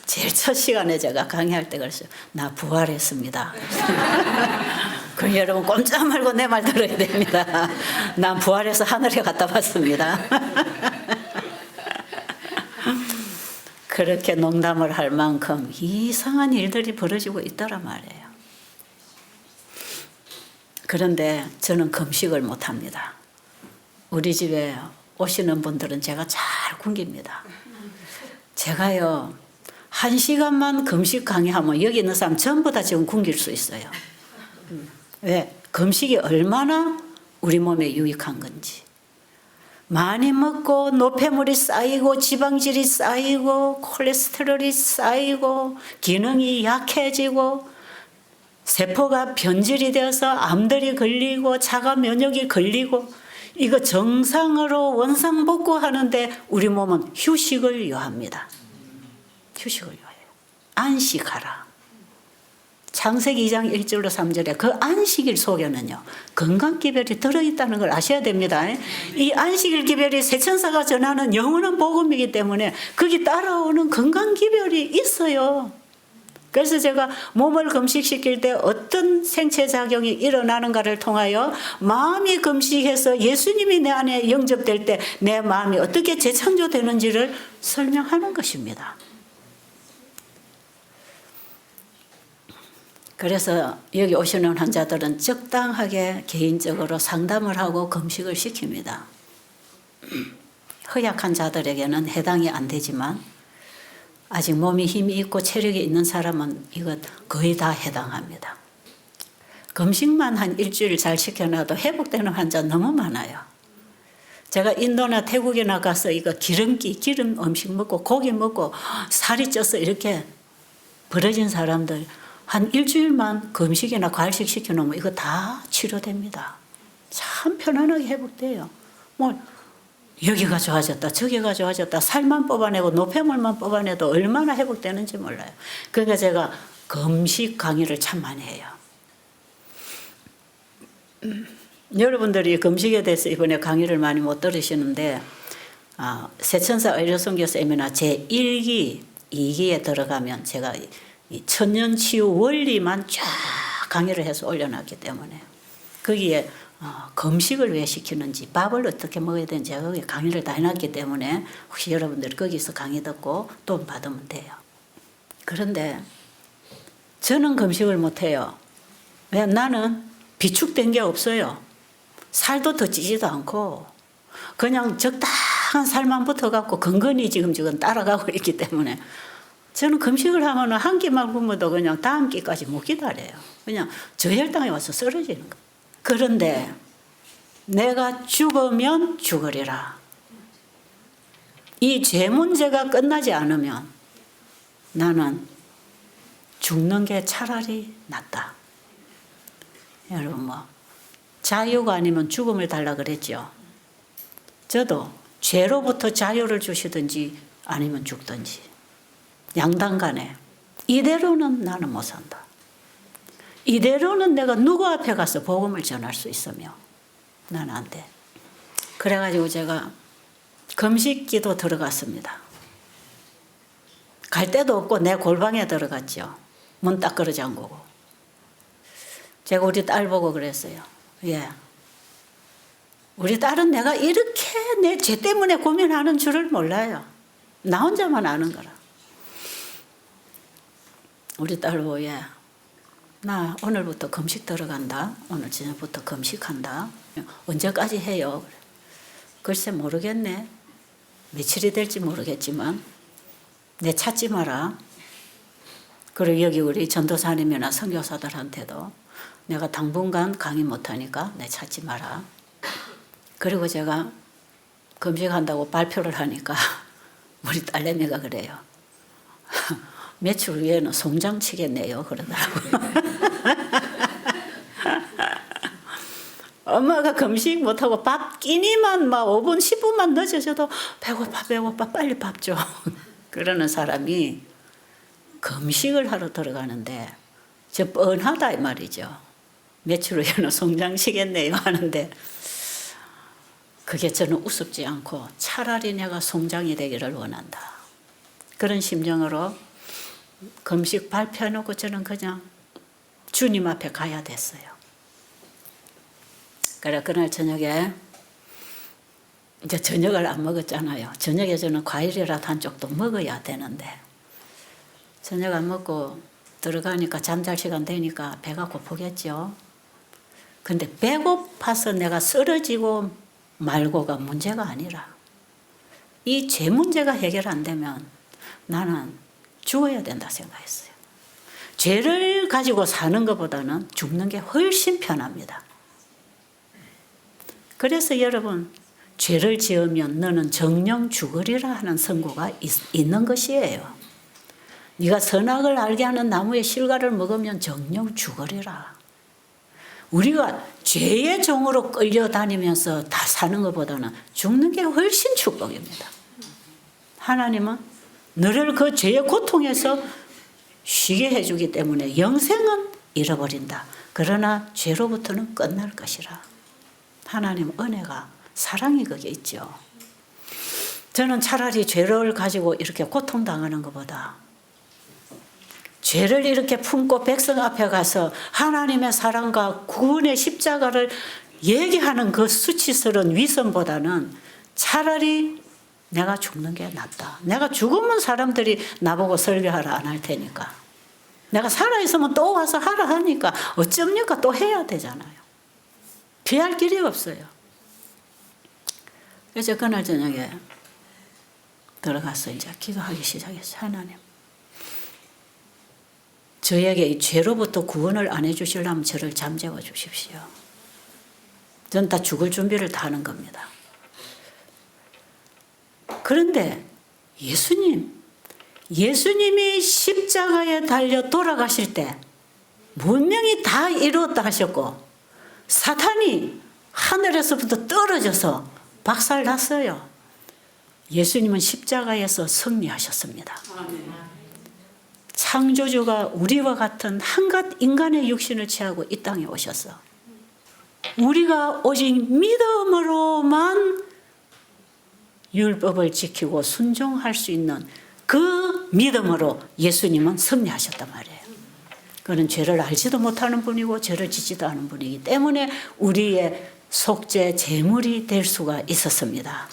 S1: 제일 첫 시간에 제가 강의할 때 그랬어요. 나 부활했습니다. 그럼 여러분 꼼짝 말고 내 말 들어야 됩니다. 난 부활해서 하늘에 갔다 왔습니다. 그렇게 농담을 할 만큼 이상한 일들이 벌어지고 있더란 말이에요. 그런데 저는 금식을 못합니다. 우리 집에 오시는 분들은 제가 잘 굶깁니다. 제가요 1시간만 금식 강의하면 여기 있는 사람 전부 다 지금 굶길 수 있어요. 왜? 금식이 얼마나 우리 몸에 유익한 건지. 많이 먹고 노폐물이 쌓이고 지방질이 쌓이고 콜레스테롤이 쌓이고 기능이 약해지고 세포가 변질이 되어서 암들이 걸리고 자가 면역이 걸리고 이거 정상으로 원상복구하는데 우리 몸은 휴식을 요합니다. 휴식을 요해요. 안식하라. 창세기 2장 1절로 3절에 그 안식일 속에는요 건강기별이 들어있다는 걸 아셔야 됩니다. 이 안식일 기별이 세천사가 전하는 영원한 복음이기 때문에 거기 따라오는 건강기별이 있어요. 그래서 제가 몸을 금식시킬 때 어떤 생체작용이 일어나는가를 통하여 마음이 금식해서 예수님이 내 안에 영접될 때 내 마음이 어떻게 재창조되는지를 설명하는 것입니다. 그래서 여기 오시는 환자들은 적당하게 개인적으로 상담을 하고 금식을 시킵니다. 허약한 자들에게는 해당이 안 되지만 아직 몸이 힘이 있고 체력이 있는 사람은 이것 거의 다 해당합니다. 금식만 한 일주일 잘 시켜놔도 회복되는 환자 너무 많아요. 제가 인도나 태국이나 가서 이거 기름 음식 먹고 고기 먹고 살이 쪄서 이렇게 벌어진 사람들 한 일주일만 금식이나 과일식 시켜놓으면 이거 다 치료됩니다. 참 편안하게 회복돼요. 뭐 여기가 좋아졌다 저기가 좋아졌다 살만 뽑아내고 노폐물만 뽑아내도 얼마나 회복되는지 몰라요. 그러니까 제가 금식 강의를 참 많이 해요. 여러분들이 금식에 대해서 이번에 강의를 많이 못 들으시는데 세천사 의료선교 세미나 제1기 2기에 들어가면 제가 이 천년치유 원리만 쫙 강의를 해서 올려놨기 때문에 거기에 금식을 왜 시키는지 밥을 어떻게 먹어야 되는지 제가 거기에 강의를 다 해놨기 때문에 혹시 여러분들 거기서 강의 듣고 도움 받으면 돼요. 그런데 저는 금식을 못해요. 왜? 나는 비축된 게 없어요. 살도 더 찌지도 않고 그냥 적당한 살만 붙어갖고 건건히 지금 따라가고 있기 때문에 저는 금식을 하면 한 끼만 굶어도 그냥 다음 끼까지 못 기다려요. 그냥 저혈당에 와서 쓰러지는 거예요. 그런데 내가 죽으면 죽으리라. 이 죄 문제가 끝나지 않으면 나는 죽는 게 차라리 낫다. 여러분 자유가 아니면 죽음을 달라 그랬죠. 저도 죄로부터 자유를 주시든지 아니면 죽든지 양단간에 이대로는 나는 못 산다. 이대로는 내가 누구 앞에 가서 복음을 전할 수 있으며 나는 안 돼. 그래가지고 제가 금식기도 들어갔습니다. 갈 데도 없고 내 골방에 들어갔죠. 문 딱 걸어 잠그고. 제가 우리 딸 보고 그랬어요. 예. 우리 딸은 내가 이렇게 내 죄 때문에 고민하는 줄을 몰라요. 나 혼자만 아는 거라. 우리 딸 보고 나 오늘부터 금식 들어간다. 오늘 저녁부터 금식한다. 언제까지 해요? 글쎄 모르겠네. 며칠이 될지 모르겠지만 내 찾지 마라. 그리고 여기 우리 전도사님이나 선교사들한테도 내가 당분간 강의 못하니까 내 찾지 마라. 그리고 제가 금식한다고 발표를 하니까 우리 딸내미가 그래요. 며칠 후에는 송장 치겠네요. 그러더라고요. 엄마가 금식 못하고 밥 끼니만 5분 10분만 늦어져도 배고파 빨리 밥 줘. 그러는 사람이 금식을 하러 들어가는데 저 뻔하다 이 말이죠. 며칠 후에는 송장 치겠네요 하는데 그게 저는 우습지 않고 차라리 내가 송장이 되기를 원한다. 그런 심정으로 금식 발표해놓고 저는 그냥 주님 앞에 가야 됐어요. 그래 그날 저녁에 이제 저녁을 안 먹었잖아요. 저녁에 저는 과일이라도 한 쪽도 먹어야 되는데 저녁 안 먹고 들어가니까 잠잘 시간 되니까 배가 고프겠죠. 근데 배고파서 내가 쓰러지고 말고가 문제가 아니라 이 죄 문제가 해결 안 되면 나는 죽어야 된다 생각했어요. 죄를 가지고 사는 것보다는 죽는 게 훨씬 편합니다. 그래서 여러분 죄를 지으면 너는 정령 죽으리라 하는 선고가 있는 것이에요. 네가 선악을 알게 하는 나무의 실과를 먹으면 정령 죽으리라. 우리가 죄의 종으로 끌려다니면서 다 사는 것보다는 죽는 게 훨씬 축복입니다. 하나님은 너를 그 죄의 고통에서 쉬게 해주기 때문에 영생은 잃어버린다. 그러나 죄로부터는 끝날 것이라. 하나님 은혜가 사랑이 거기에 있죠. 저는 차라리 죄를 가지고 이렇게 고통당하는 것보다 죄를 이렇게 품고 백성 앞에 가서 하나님의 사랑과 구원의 십자가를 얘기하는 그 수치스러운 위선보다는 차라리 내가 죽는 게 낫다. 내가 죽으면 사람들이 나보고 설교하라 안 할 테니까. 내가 살아있으면 또 와서 하라 하니까 어쩝니까? 또 해야 되잖아요. 피할 길이 없어요. 그래서 그날 저녁에 들어가서 이제 기도하기 시작했어요. 하나님, 저에게 이 죄로부터 구원을 안 해주시려면 저를 잠재워 주십시오. 전 다 죽을 준비를 다 하는 겁니다. 그런데 예수님이 십자가에 달려 돌아가실 때 분명히 다 이루었다 하셨고 사탄이 하늘에서부터 떨어져서 박살났어요. 예수님은 십자가에서 승리하셨습니다. 창조주가 우리와 같은 한갓 인간의 육신을 취하고 이 땅에 오셔서 우리가 오직 믿음으로만 율법을 지키고 순종할 수 있는 그 믿음으로 예수님은 승리하셨단 말이에요. 그는 죄를 알지도 못하는 분이고 죄를 짓지도 않은 분이기 때문에 우리의 속죄 제물이 될 수가 있었습니다.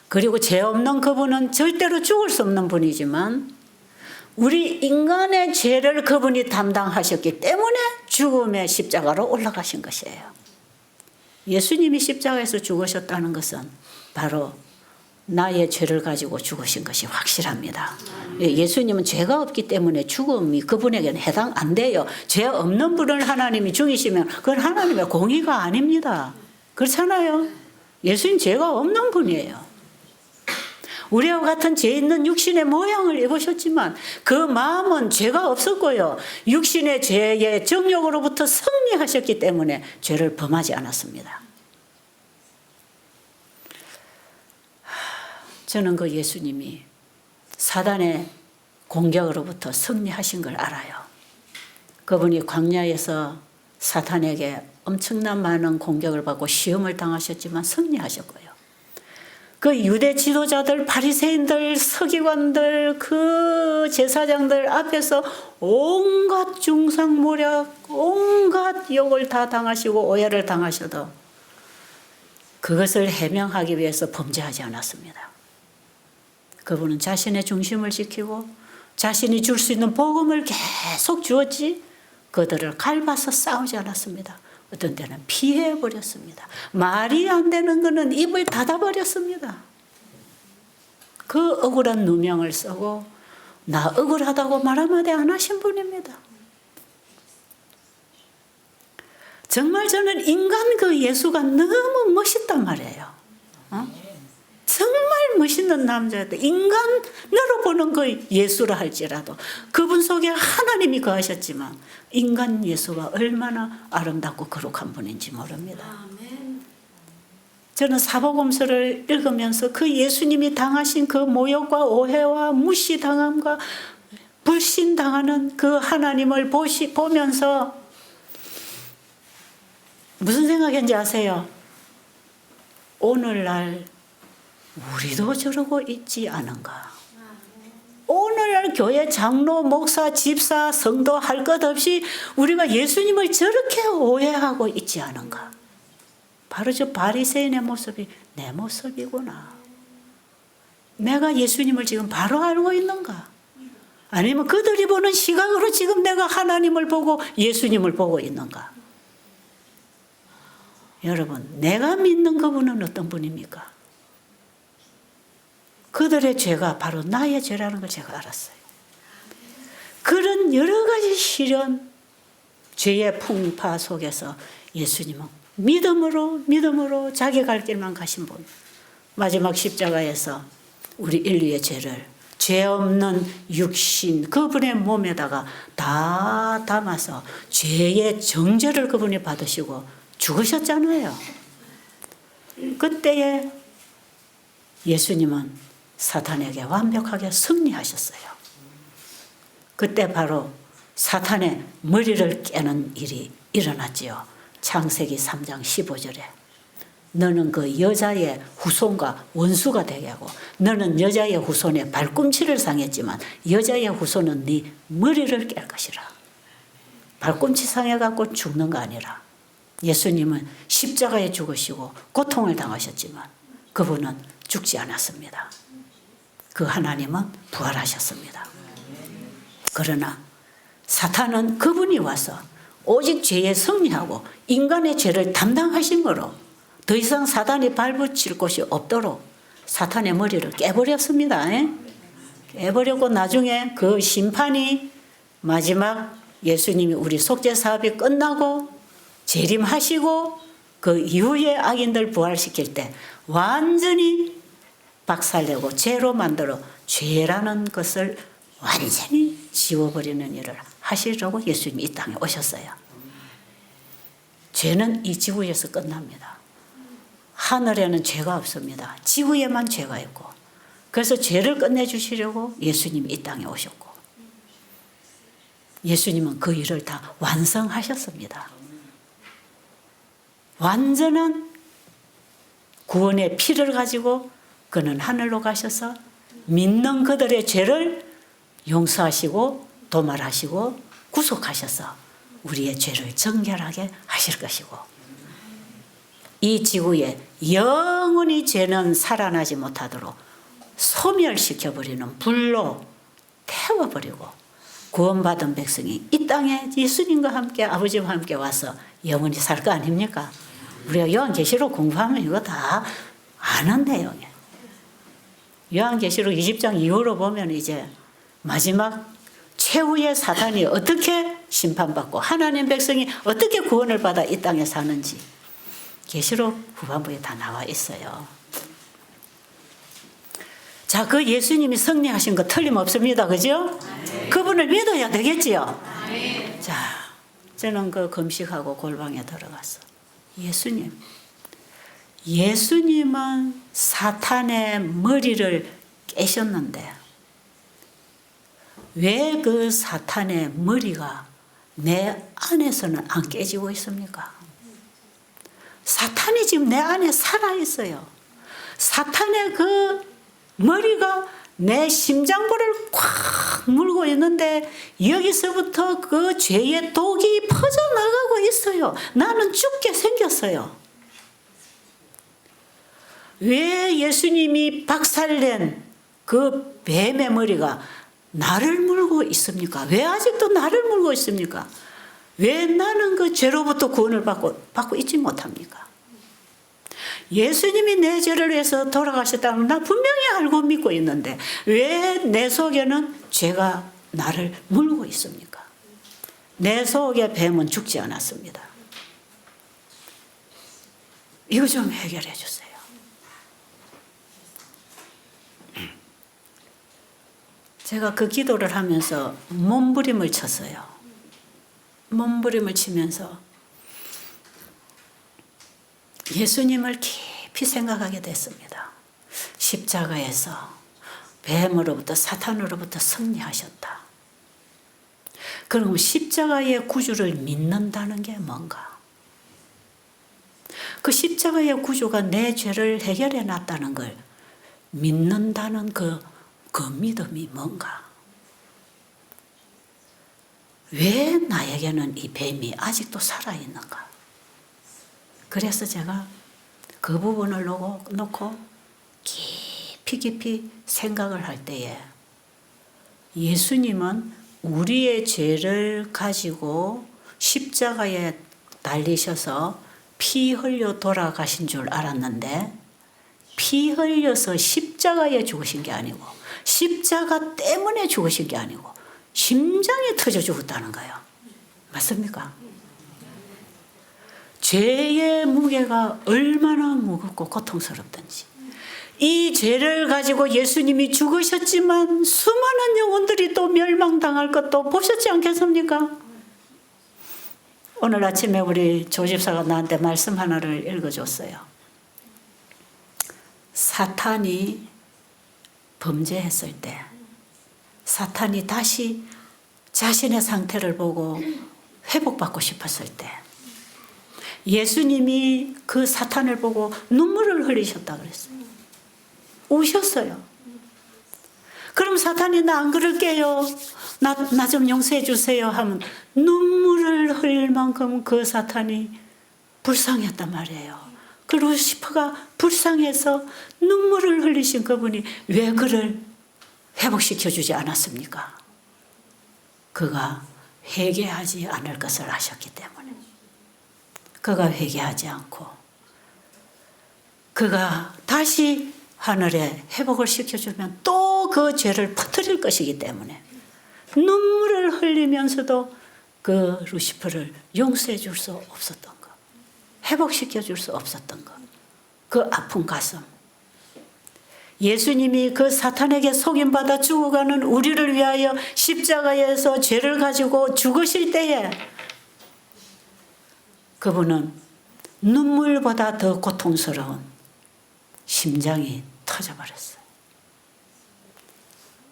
S1: 그리고 죄 없는 그분은 절대로 죽을 수 없는 분이지만 우리 인간의 죄를 그분이 담당하셨기 때문에 죽음의 십자가로 올라가신 것이에요. 예수님이 십자가에서 죽으셨다는 것은 바로 나의 죄를 가지고 죽으신 것이 확실합니다. 예수님은 죄가 없기 때문에 죽음이 그분에게는 해당 안 돼요. 죄 없는 분을 하나님이 죽이시면 그건 하나님의 공의가 아닙니다. 그렇잖아요. 예수님 죄가 없는 분이에요. 우리와 같은 죄 있는 육신의 모양을 입으셨지만 그 마음은 죄가 없었고요. 육신의 죄의 정욕으로부터 승리하셨기 때문에 죄를 범하지 않았습니다. 저는 그 예수님이 사단의 공격으로부터 승리하신 걸 알아요. 그분이 광야에서 사탄에게 엄청난 많은 공격을 받고 시험을 당하셨지만 승리하셨고요. 그 유대 지도자들, 바리새인들, 서기관들, 그 제사장들 앞에서 온갖 중상모략, 온갖 욕을 다 당하시고 오해를 당하셔도 그것을 해명하기 위해서 범죄하지 않았습니다. 그분은 자신의 중심을 지키고 자신이 줄 수 있는 복음을 계속 주었지 그들을 갈봐서 싸우지 않았습니다. 어떤 때는 피해버렸습니다. 말이 안 되는 것은 입을 닫아버렸습니다. 그 억울한 누명을 쓰고 나 억울하다고 말 한마디 안 하신 분입니다. 정말 저는 인간 그 예수가 너무 멋있단 말이에요. 정말 멋있는 남자였다. 인간으로 보는 그 예수라 할지라도 그분 속에 하나님이 거하셨지만 인간 예수가 얼마나 아름답고 거룩한 분인지 모릅니다. 저는 사복음서를 읽으면서 그 예수님이 당하신 그 모욕과 오해와 무시당함과 불신당하는 그 하나님을 보면서 무슨 생각인지 아세요? 오늘날 우리도 저러고 있지 않은가? 오늘날 교회 장로, 목사, 집사, 성도 할 것 없이 우리가 예수님을 저렇게 오해하고 있지 않은가? 바로 저 바리새인의 모습이 내 모습이구나. 내가 예수님을 지금 바로 알고 있는가? 아니면 그들이 보는 시각으로 지금 내가 하나님을 보고 예수님을 보고 있는가? 여러분, 내가 믿는 그분은 어떤 분입니까? 그들의 죄가 바로 나의 죄라는 걸 제가 알았어요. 그런 여러 가지 시련, 죄의 풍파 속에서 예수님은 믿음으로 자기 갈 길만 가신 분. 마지막 십자가에서 우리 인류의 죄를 죄 없는 육신 그분의 몸에다가 다 담아서 죄의 정죄를 그분이 받으시고 죽으셨잖아요. 그때에 예수님은 사탄에게 완벽하게 승리하셨어요. 그때 바로 사탄의 머리를 깨는 일이 일어났지요. 창세기 3장 15절에 너는 그 여자의 후손과 원수가 되게 하고 너는 여자의 후손의 발꿈치를 상했지만 여자의 후손은 네 머리를 깰 것이라. 발꿈치 상해갖고 죽는 거 아니라 예수님은 십자가에 죽으시고 고통을 당하셨지만 그분은 죽지 않았습니다. 그 하나님은 부활하셨습니다. 그러나 사탄은 그분이 와서 오직 죄에 승리하고 인간의 죄를 담당하심으로 더 이상 사탄이 발붙일 곳이 없도록 사탄의 머리를 깨버렸습니다. 깨버렸고 나중에 그 심판이 마지막 예수님이 우리 속죄 사업이 끝나고 재림하시고 그 이후에 악인들 부활시킬 때 완전히 박살내고 죄로 만들어 죄라는 것을 완전히 지워버리는 일을 하시려고 예수님이 이 땅에 오셨어요. 죄는 이 지구에서 끝납니다. 하늘에는 죄가 없습니다. 지구에만 죄가 있고 그래서 죄를 끝내주시려고 예수님이 이 땅에 오셨고 예수님은 그 일을 다 완성하셨습니다. 완전한 구원의 피를 가지고 그는 하늘로 가셔서 믿는 그들의 죄를 용서하시고 도말하시고 구속하셔서 우리의 죄를 정결하게 하실 것이고 이 지구에 영원히 죄는 살아나지 못하도록 소멸시켜버리는 불로 태워버리고 구원받은 백성이 이 땅에 예수님과 함께 아버지와 함께 와서 영원히 살 거 아닙니까? 우리가 요한계시록 공부하면 이거 다 아는 내용이에요. 요한계시록 20장 이후로 보면 이제 마지막 최후의 사단이 어떻게 심판받고 하나님 백성이 어떻게 구원을 받아 이 땅에 사는지 계시록 후반부에 다 나와 있어요. 자, 그 예수님이 승리하신 거 틀림없습니다. 그죠? 그분을 믿어야 되겠지요? 자, 저는 그 금식하고 골방에 들어가서 예수님은 사탄의 머리를 깨셨는데 왜 그 사탄의 머리가 내 안에서는 안 깨지고 있습니까? 사탄이 지금 내 안에 살아있어요. 사탄의 그 머리가 내 심장부를 꽉 물고 있는데 여기서부터 그 죄의 독이 퍼져나가고 있어요. 나는 죽게 생겼어요. 왜 예수님이 박살낸 그 뱀의 머리가 나를 물고 있습니까? 왜 아직도 나를 물고 있습니까? 왜 나는 그 죄로부터 구원을 받고 있지 못합니까? 예수님이 내 죄를 위해서 돌아가셨다는 나 분명히 알고 믿고 있는데 왜 내 속에는 죄가 나를 물고 있습니까? 내 속의 뱀은 죽지 않았습니다. 이거 좀 해결해 주세요. 제가 그 기도를 하면서 몸부림을 쳤어요. 몸부림을 치면서 예수님을 깊이 생각하게 됐습니다. 십자가에서 뱀으로부터 사탄으로부터 승리하셨다. 그럼 십자가의 구주를 믿는다는 게 뭔가? 그 십자가의 구주가 내 죄를 해결해 놨다는 걸 믿는다는 그 믿음이 뭔가? 왜 나에게는 이 뱀이 아직도 살아있는가? 그래서 제가 그 부분을 놓고 깊이 생각을 할 때에 예수님은 우리의 죄를 가지고 십자가에 달리셔서 피 흘려 돌아가신 줄 알았는데 피 흘려서 십자가에 죽으신 게 아니고 십자가 때문에 죽으신 게 아니고 심장이 터져 죽었다는 거예요. 맞습니까? 죄의 무게가 얼마나 무겁고 고통스럽든지 이 죄를 가지고 예수님이 죽으셨지만 수많은 영혼들이 또 멸망당할 것도 보셨지 않겠습니까? 오늘 아침에 우리 조집사가 나한테 말씀 하나를 읽어줬어요. 사탄이 범죄했을 때 사탄이 다시 자신의 상태를 보고 회복받고 싶었을 때 예수님이 그 사탄을 보고 눈물을 흘리셨다 그랬어요. 우셨어요. 그럼 사탄이 나 안 그럴게요. 나 좀 용서해 주세요 하면 눈물을 흘릴 만큼 그 사탄이 불쌍했단 말이에요. 그 루시퍼가 불쌍해서 눈물을 흘리신 그분이 왜 그를 회복시켜 주지 않았습니까? 그가 회개하지 않을 것을 아셨기 때문에. 그가 회개하지 않고 그가 다시 하늘에 회복을 시켜주면 또 그 죄를 퍼뜨릴 것이기 때문에 눈물을 흘리면서도 그 루시퍼를 용서해 줄 수 없었던 것, 회복시켜 줄 수 없었던 것, 그 아픈 가슴. 예수님이 그 사탄에게 속임받아 죽어가는 우리를 위하여 십자가에서 죄를 가지고 죽으실 때에 그분은 눈물보다 더 고통스러운 심장이 터져버렸어요.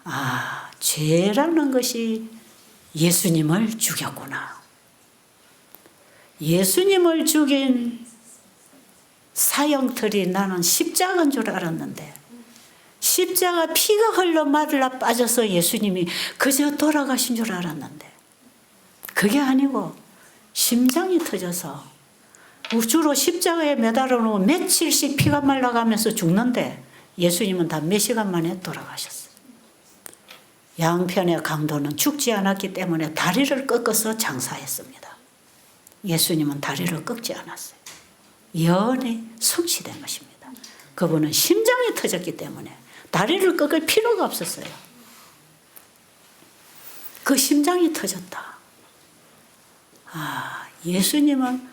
S1: 아, 죄라는 것이 예수님을 죽였구나. 예수님을 죽인 사형틀이 나는 십자가인 줄 알았는데 십자가 피가 흘러 말라 빠져서 예수님이 그저 돌아가신 줄 알았는데 그게 아니고 심장이 터져서 주로 십자가에 매달아 놓으면 며칠씩 피가 말라가면서 죽는데 예수님은 다 몇 시간 만에 돌아가셨어요. 양편의 강도는 죽지 않았기 때문에 다리를 꺾어서 장사했습니다. 예수님은 다리를 꺾지 않았어요. 영원히 성취된 것입니다. 그분은 심장이 터졌기 때문에 다리를 꺾을 필요가 없었어요. 그 심장이 터졌다. 아, 예수님은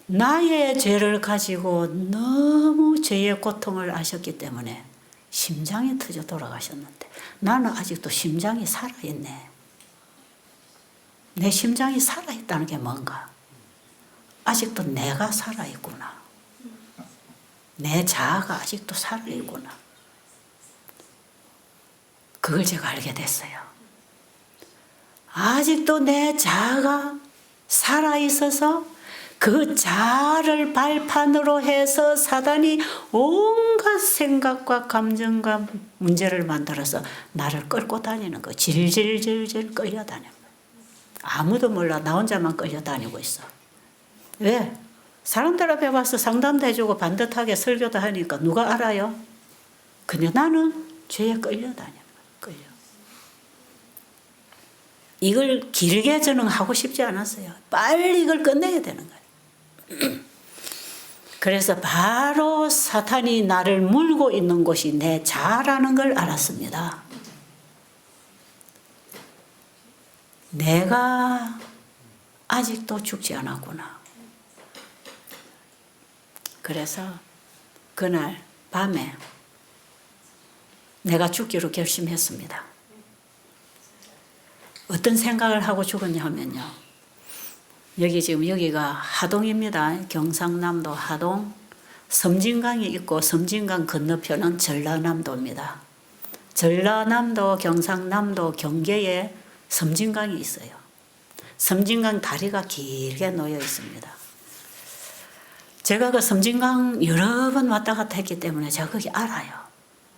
S1: 나의 죄를 가지고 너무 죄의 고통을 아셨기 때문에 심장이 터져 돌아가셨는데 나는 아직도 심장이 살아있네. 내 심장이 살아있다는 게 뭔가? 아직도 내가 살아있구나. 내 자아가 아직도 살아있구나. 그걸 제가 알게 됐어요. 아직도 내 자아가 살아있어서 그 자아를 발판으로 해서 사단이 온갖 생각과 감정과 문제를 만들어서 나를 끌고 다니는 거. 질질질질 끌려다니는 거예요. 아무도 몰라. 나 혼자만 끌려다니고 있어. 왜? 사람들 앞에 와서 상담도 해주고 반듯하게 설교도 하니까 누가 알아요? 근데 나는 죄에 끌려다니는 거예요. 끌려. 이걸 길게 저는 하고 싶지 않았어요. 빨리 이걸 끝내야 되는 거예요. 그래서 바로 사탄이 나를 물고 있는 곳이 내 자아라는 걸 알았습니다. 내가 아직도 죽지 않았구나. 그래서 그날 밤에 내가 죽기로 결심했습니다. 어떤 생각을 하고 죽었냐 하면요. 여기가 하동입니다. 경상남도 하동. 섬진강이 있고 섬진강 건너편은 전라남도입니다. 전라남도, 경상남도 경계에 섬진강이 있어요. 섬진강 다리가 길게 놓여 있습니다. 제가 그 섬진강 여러 번 왔다 갔다 했기 때문에 제가 거기 알아요.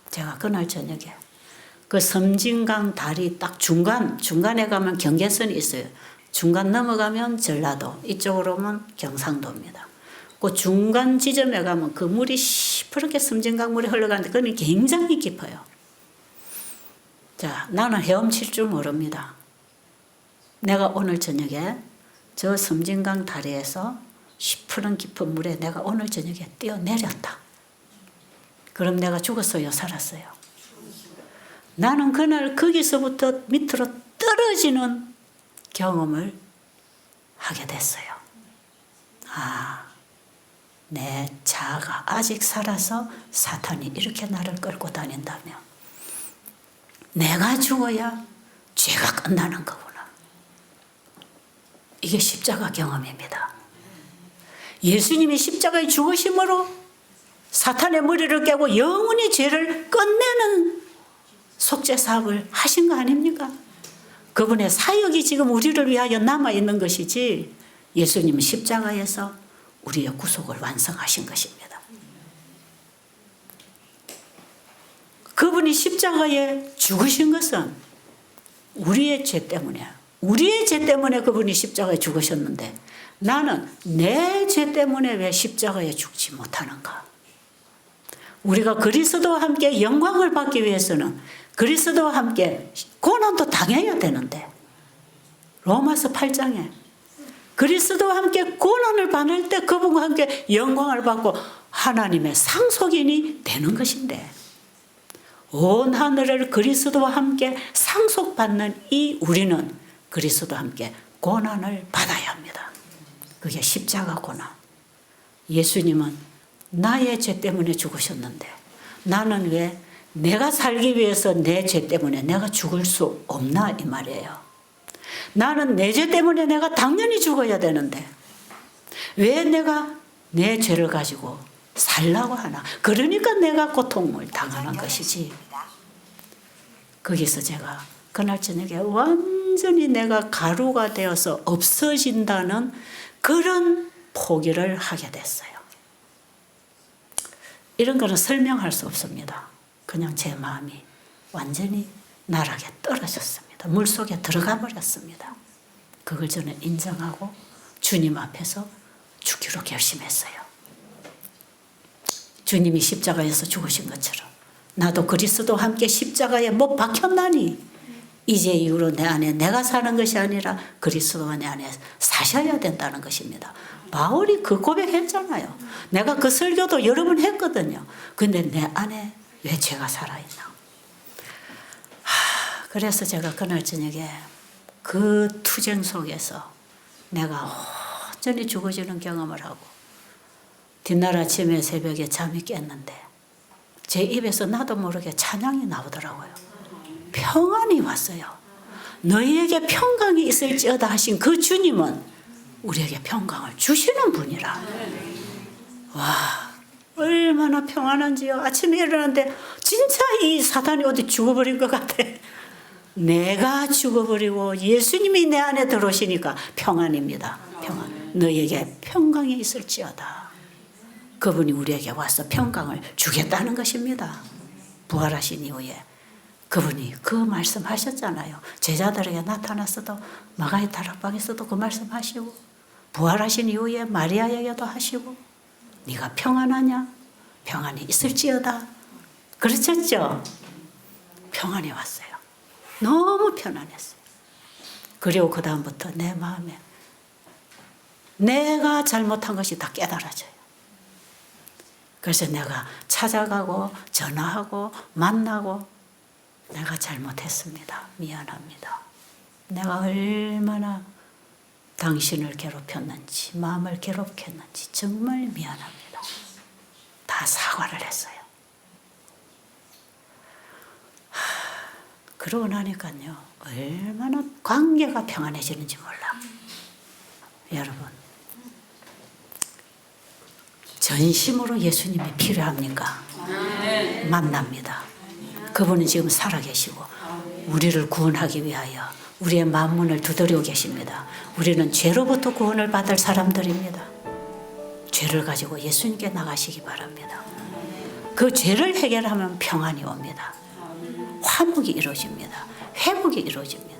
S1: 제가 그날 저녁에 그 섬진강 다리 딱 중간에 가면 경계선이 있어요. 중간 넘어가면 전라도, 이쪽으로 오면 경상도입니다. 그 중간 지점에 가면 그 물이 시퍼렇게 섬진강 물이 흘러가는데 그건 굉장히 깊어요. 자, 나는 헤엄칠 줄 모릅니다. 내가 오늘 저녁에 저 섬진강 다리에서 시퍼런 깊은 물에 내가 오늘 저녁에 뛰어내렸다. 그럼 내가 죽었어요, 살았어요? 나는 그날 거기서부터 밑으로 떨어지는 경험을 하게 됐어요. 내 자아가 아직 살아서 사탄이 이렇게 나를 끌고 다닌다면 내가 죽어야 죄가 끝나는 거구나. 이게 십자가 경험입니다. 예수님이 십자가에 죽으심으로 사탄의 머리를 깨고 영원히 죄를 끝내는 속죄 사업을 하신 거 아닙니까? 그분의 사역이 지금 우리를 위하여 남아있는 것이지 예수님은 십자가에서 우리의 구속을 완성하신 것입니다. 그분이 십자가에 죽으신 것은 우리의 죄 때문에 그분이 십자가에 죽으셨는데 나는 내 죄 때문에 왜 십자가에 죽지 못하는가? 우리가 그리스도와 함께 영광을 받기 위해서는 그리스도와 함께 고난도 당해야 되는데 로마서 8장에 그리스도와 함께 고난을 받을 때 그분과 함께 영광을 받고 하나님의 상속인이 되는 것인데 온 하늘을 그리스도와 함께 상속받는 이 우리는 그리스도와 함께 고난을 받아야 합니다. 그게 십자가 고난. 예수님은 나의 죄 때문에 죽으셨는데 나는 왜 내가 살기 위해서 내 죄 때문에 내가 죽을 수 없나 이 말이에요. 나는 내 죄 때문에 내가 당연히 죽어야 되는데 왜 내가 내 죄를 가지고 살라고 하나. 그러니까 내가 고통을 당하는 것이지. 거기서 제가 그날 저녁에 완전히 내가 가루가 되어서 없어진다는 그런 포기를 하게 됐어요. 이런 거는 설명할 수 없습니다. 그냥 제 마음이 완전히 나락에 떨어졌습니다. 물속에 들어가 버렸습니다. 그걸 저는 인정하고 주님 앞에서 죽기로 결심했어요. 주님이 십자가에서 죽으신 것처럼 나도 그리스도와 함께 십자가에 못 박혔나니 이제 이후로 내 안에 내가 사는 것이 아니라 그리스도가 내 안에 사셔야 된다는 것입니다. 바울이 그 고백했잖아요. 내가 그 설교도 여러 번 했거든요. 근데 내 안에 왜 죄가 살아있나? 그래서 제가 그날 저녁에 그 투쟁 속에서 내가 완전히 죽어지는 경험을 하고 뒷날 아침에 새벽에 잠이 깼는데 제 입에서 나도 모르게 찬양이 나오더라고요. 평안이 왔어요. 너희에게 평강이 있을지어다 하신 그 주님은 우리에게 평강을 주시는 분이라. 와, 얼마나 평안한지요. 아침에 일어났는데 진짜 이 사단이 어디 죽어버린 것 같아. 내가 죽어버리고 예수님이 내 안에 들어오시니까 평안입니다. 평안. 너희에게 평강이 있을지어다. 그분이 우리에게 와서 평강을 주겠다는 것입니다. 부활하신 이후에 그분이 그 말씀하셨잖아요. 제자들에게 나타났어도 마가의 다락방에서도 그 말씀하시고 부활하신 이후에 마리아에게도 하시고 네가 평안하냐? 평안이 있을지어다. 그러셨죠? 평안이 왔어요. 너무 편안했어요. 그리고 그 다음부터 내 마음에 내가 잘못한 것이 다 깨달아져요. 그래서 내가 찾아가고 전화하고 만나고 내가 잘못했습니다. 미안합니다. 내가 얼마나 당신을 괴롭혔는지 마음을 괴롭게 했는지 정말 미안합니다. 다 사과를 했어요. 그러고 나니까요 얼마나 관계가 평안해지는지 몰라. 여러분 전심으로 예수님이 필요합니까? 만납니다. 그분은 지금 살아계시고 우리를 구원하기 위하여 우리의 만문을 두드리고 계십니다. 우리는 죄로부터 구원을 받을 사람들입니다. 죄를 가지고 예수님께 나가시기 바랍니다. 그 죄를 해결하면 평안이 옵니다. 화목이 이루어집니다. 회복이 이루어집니다.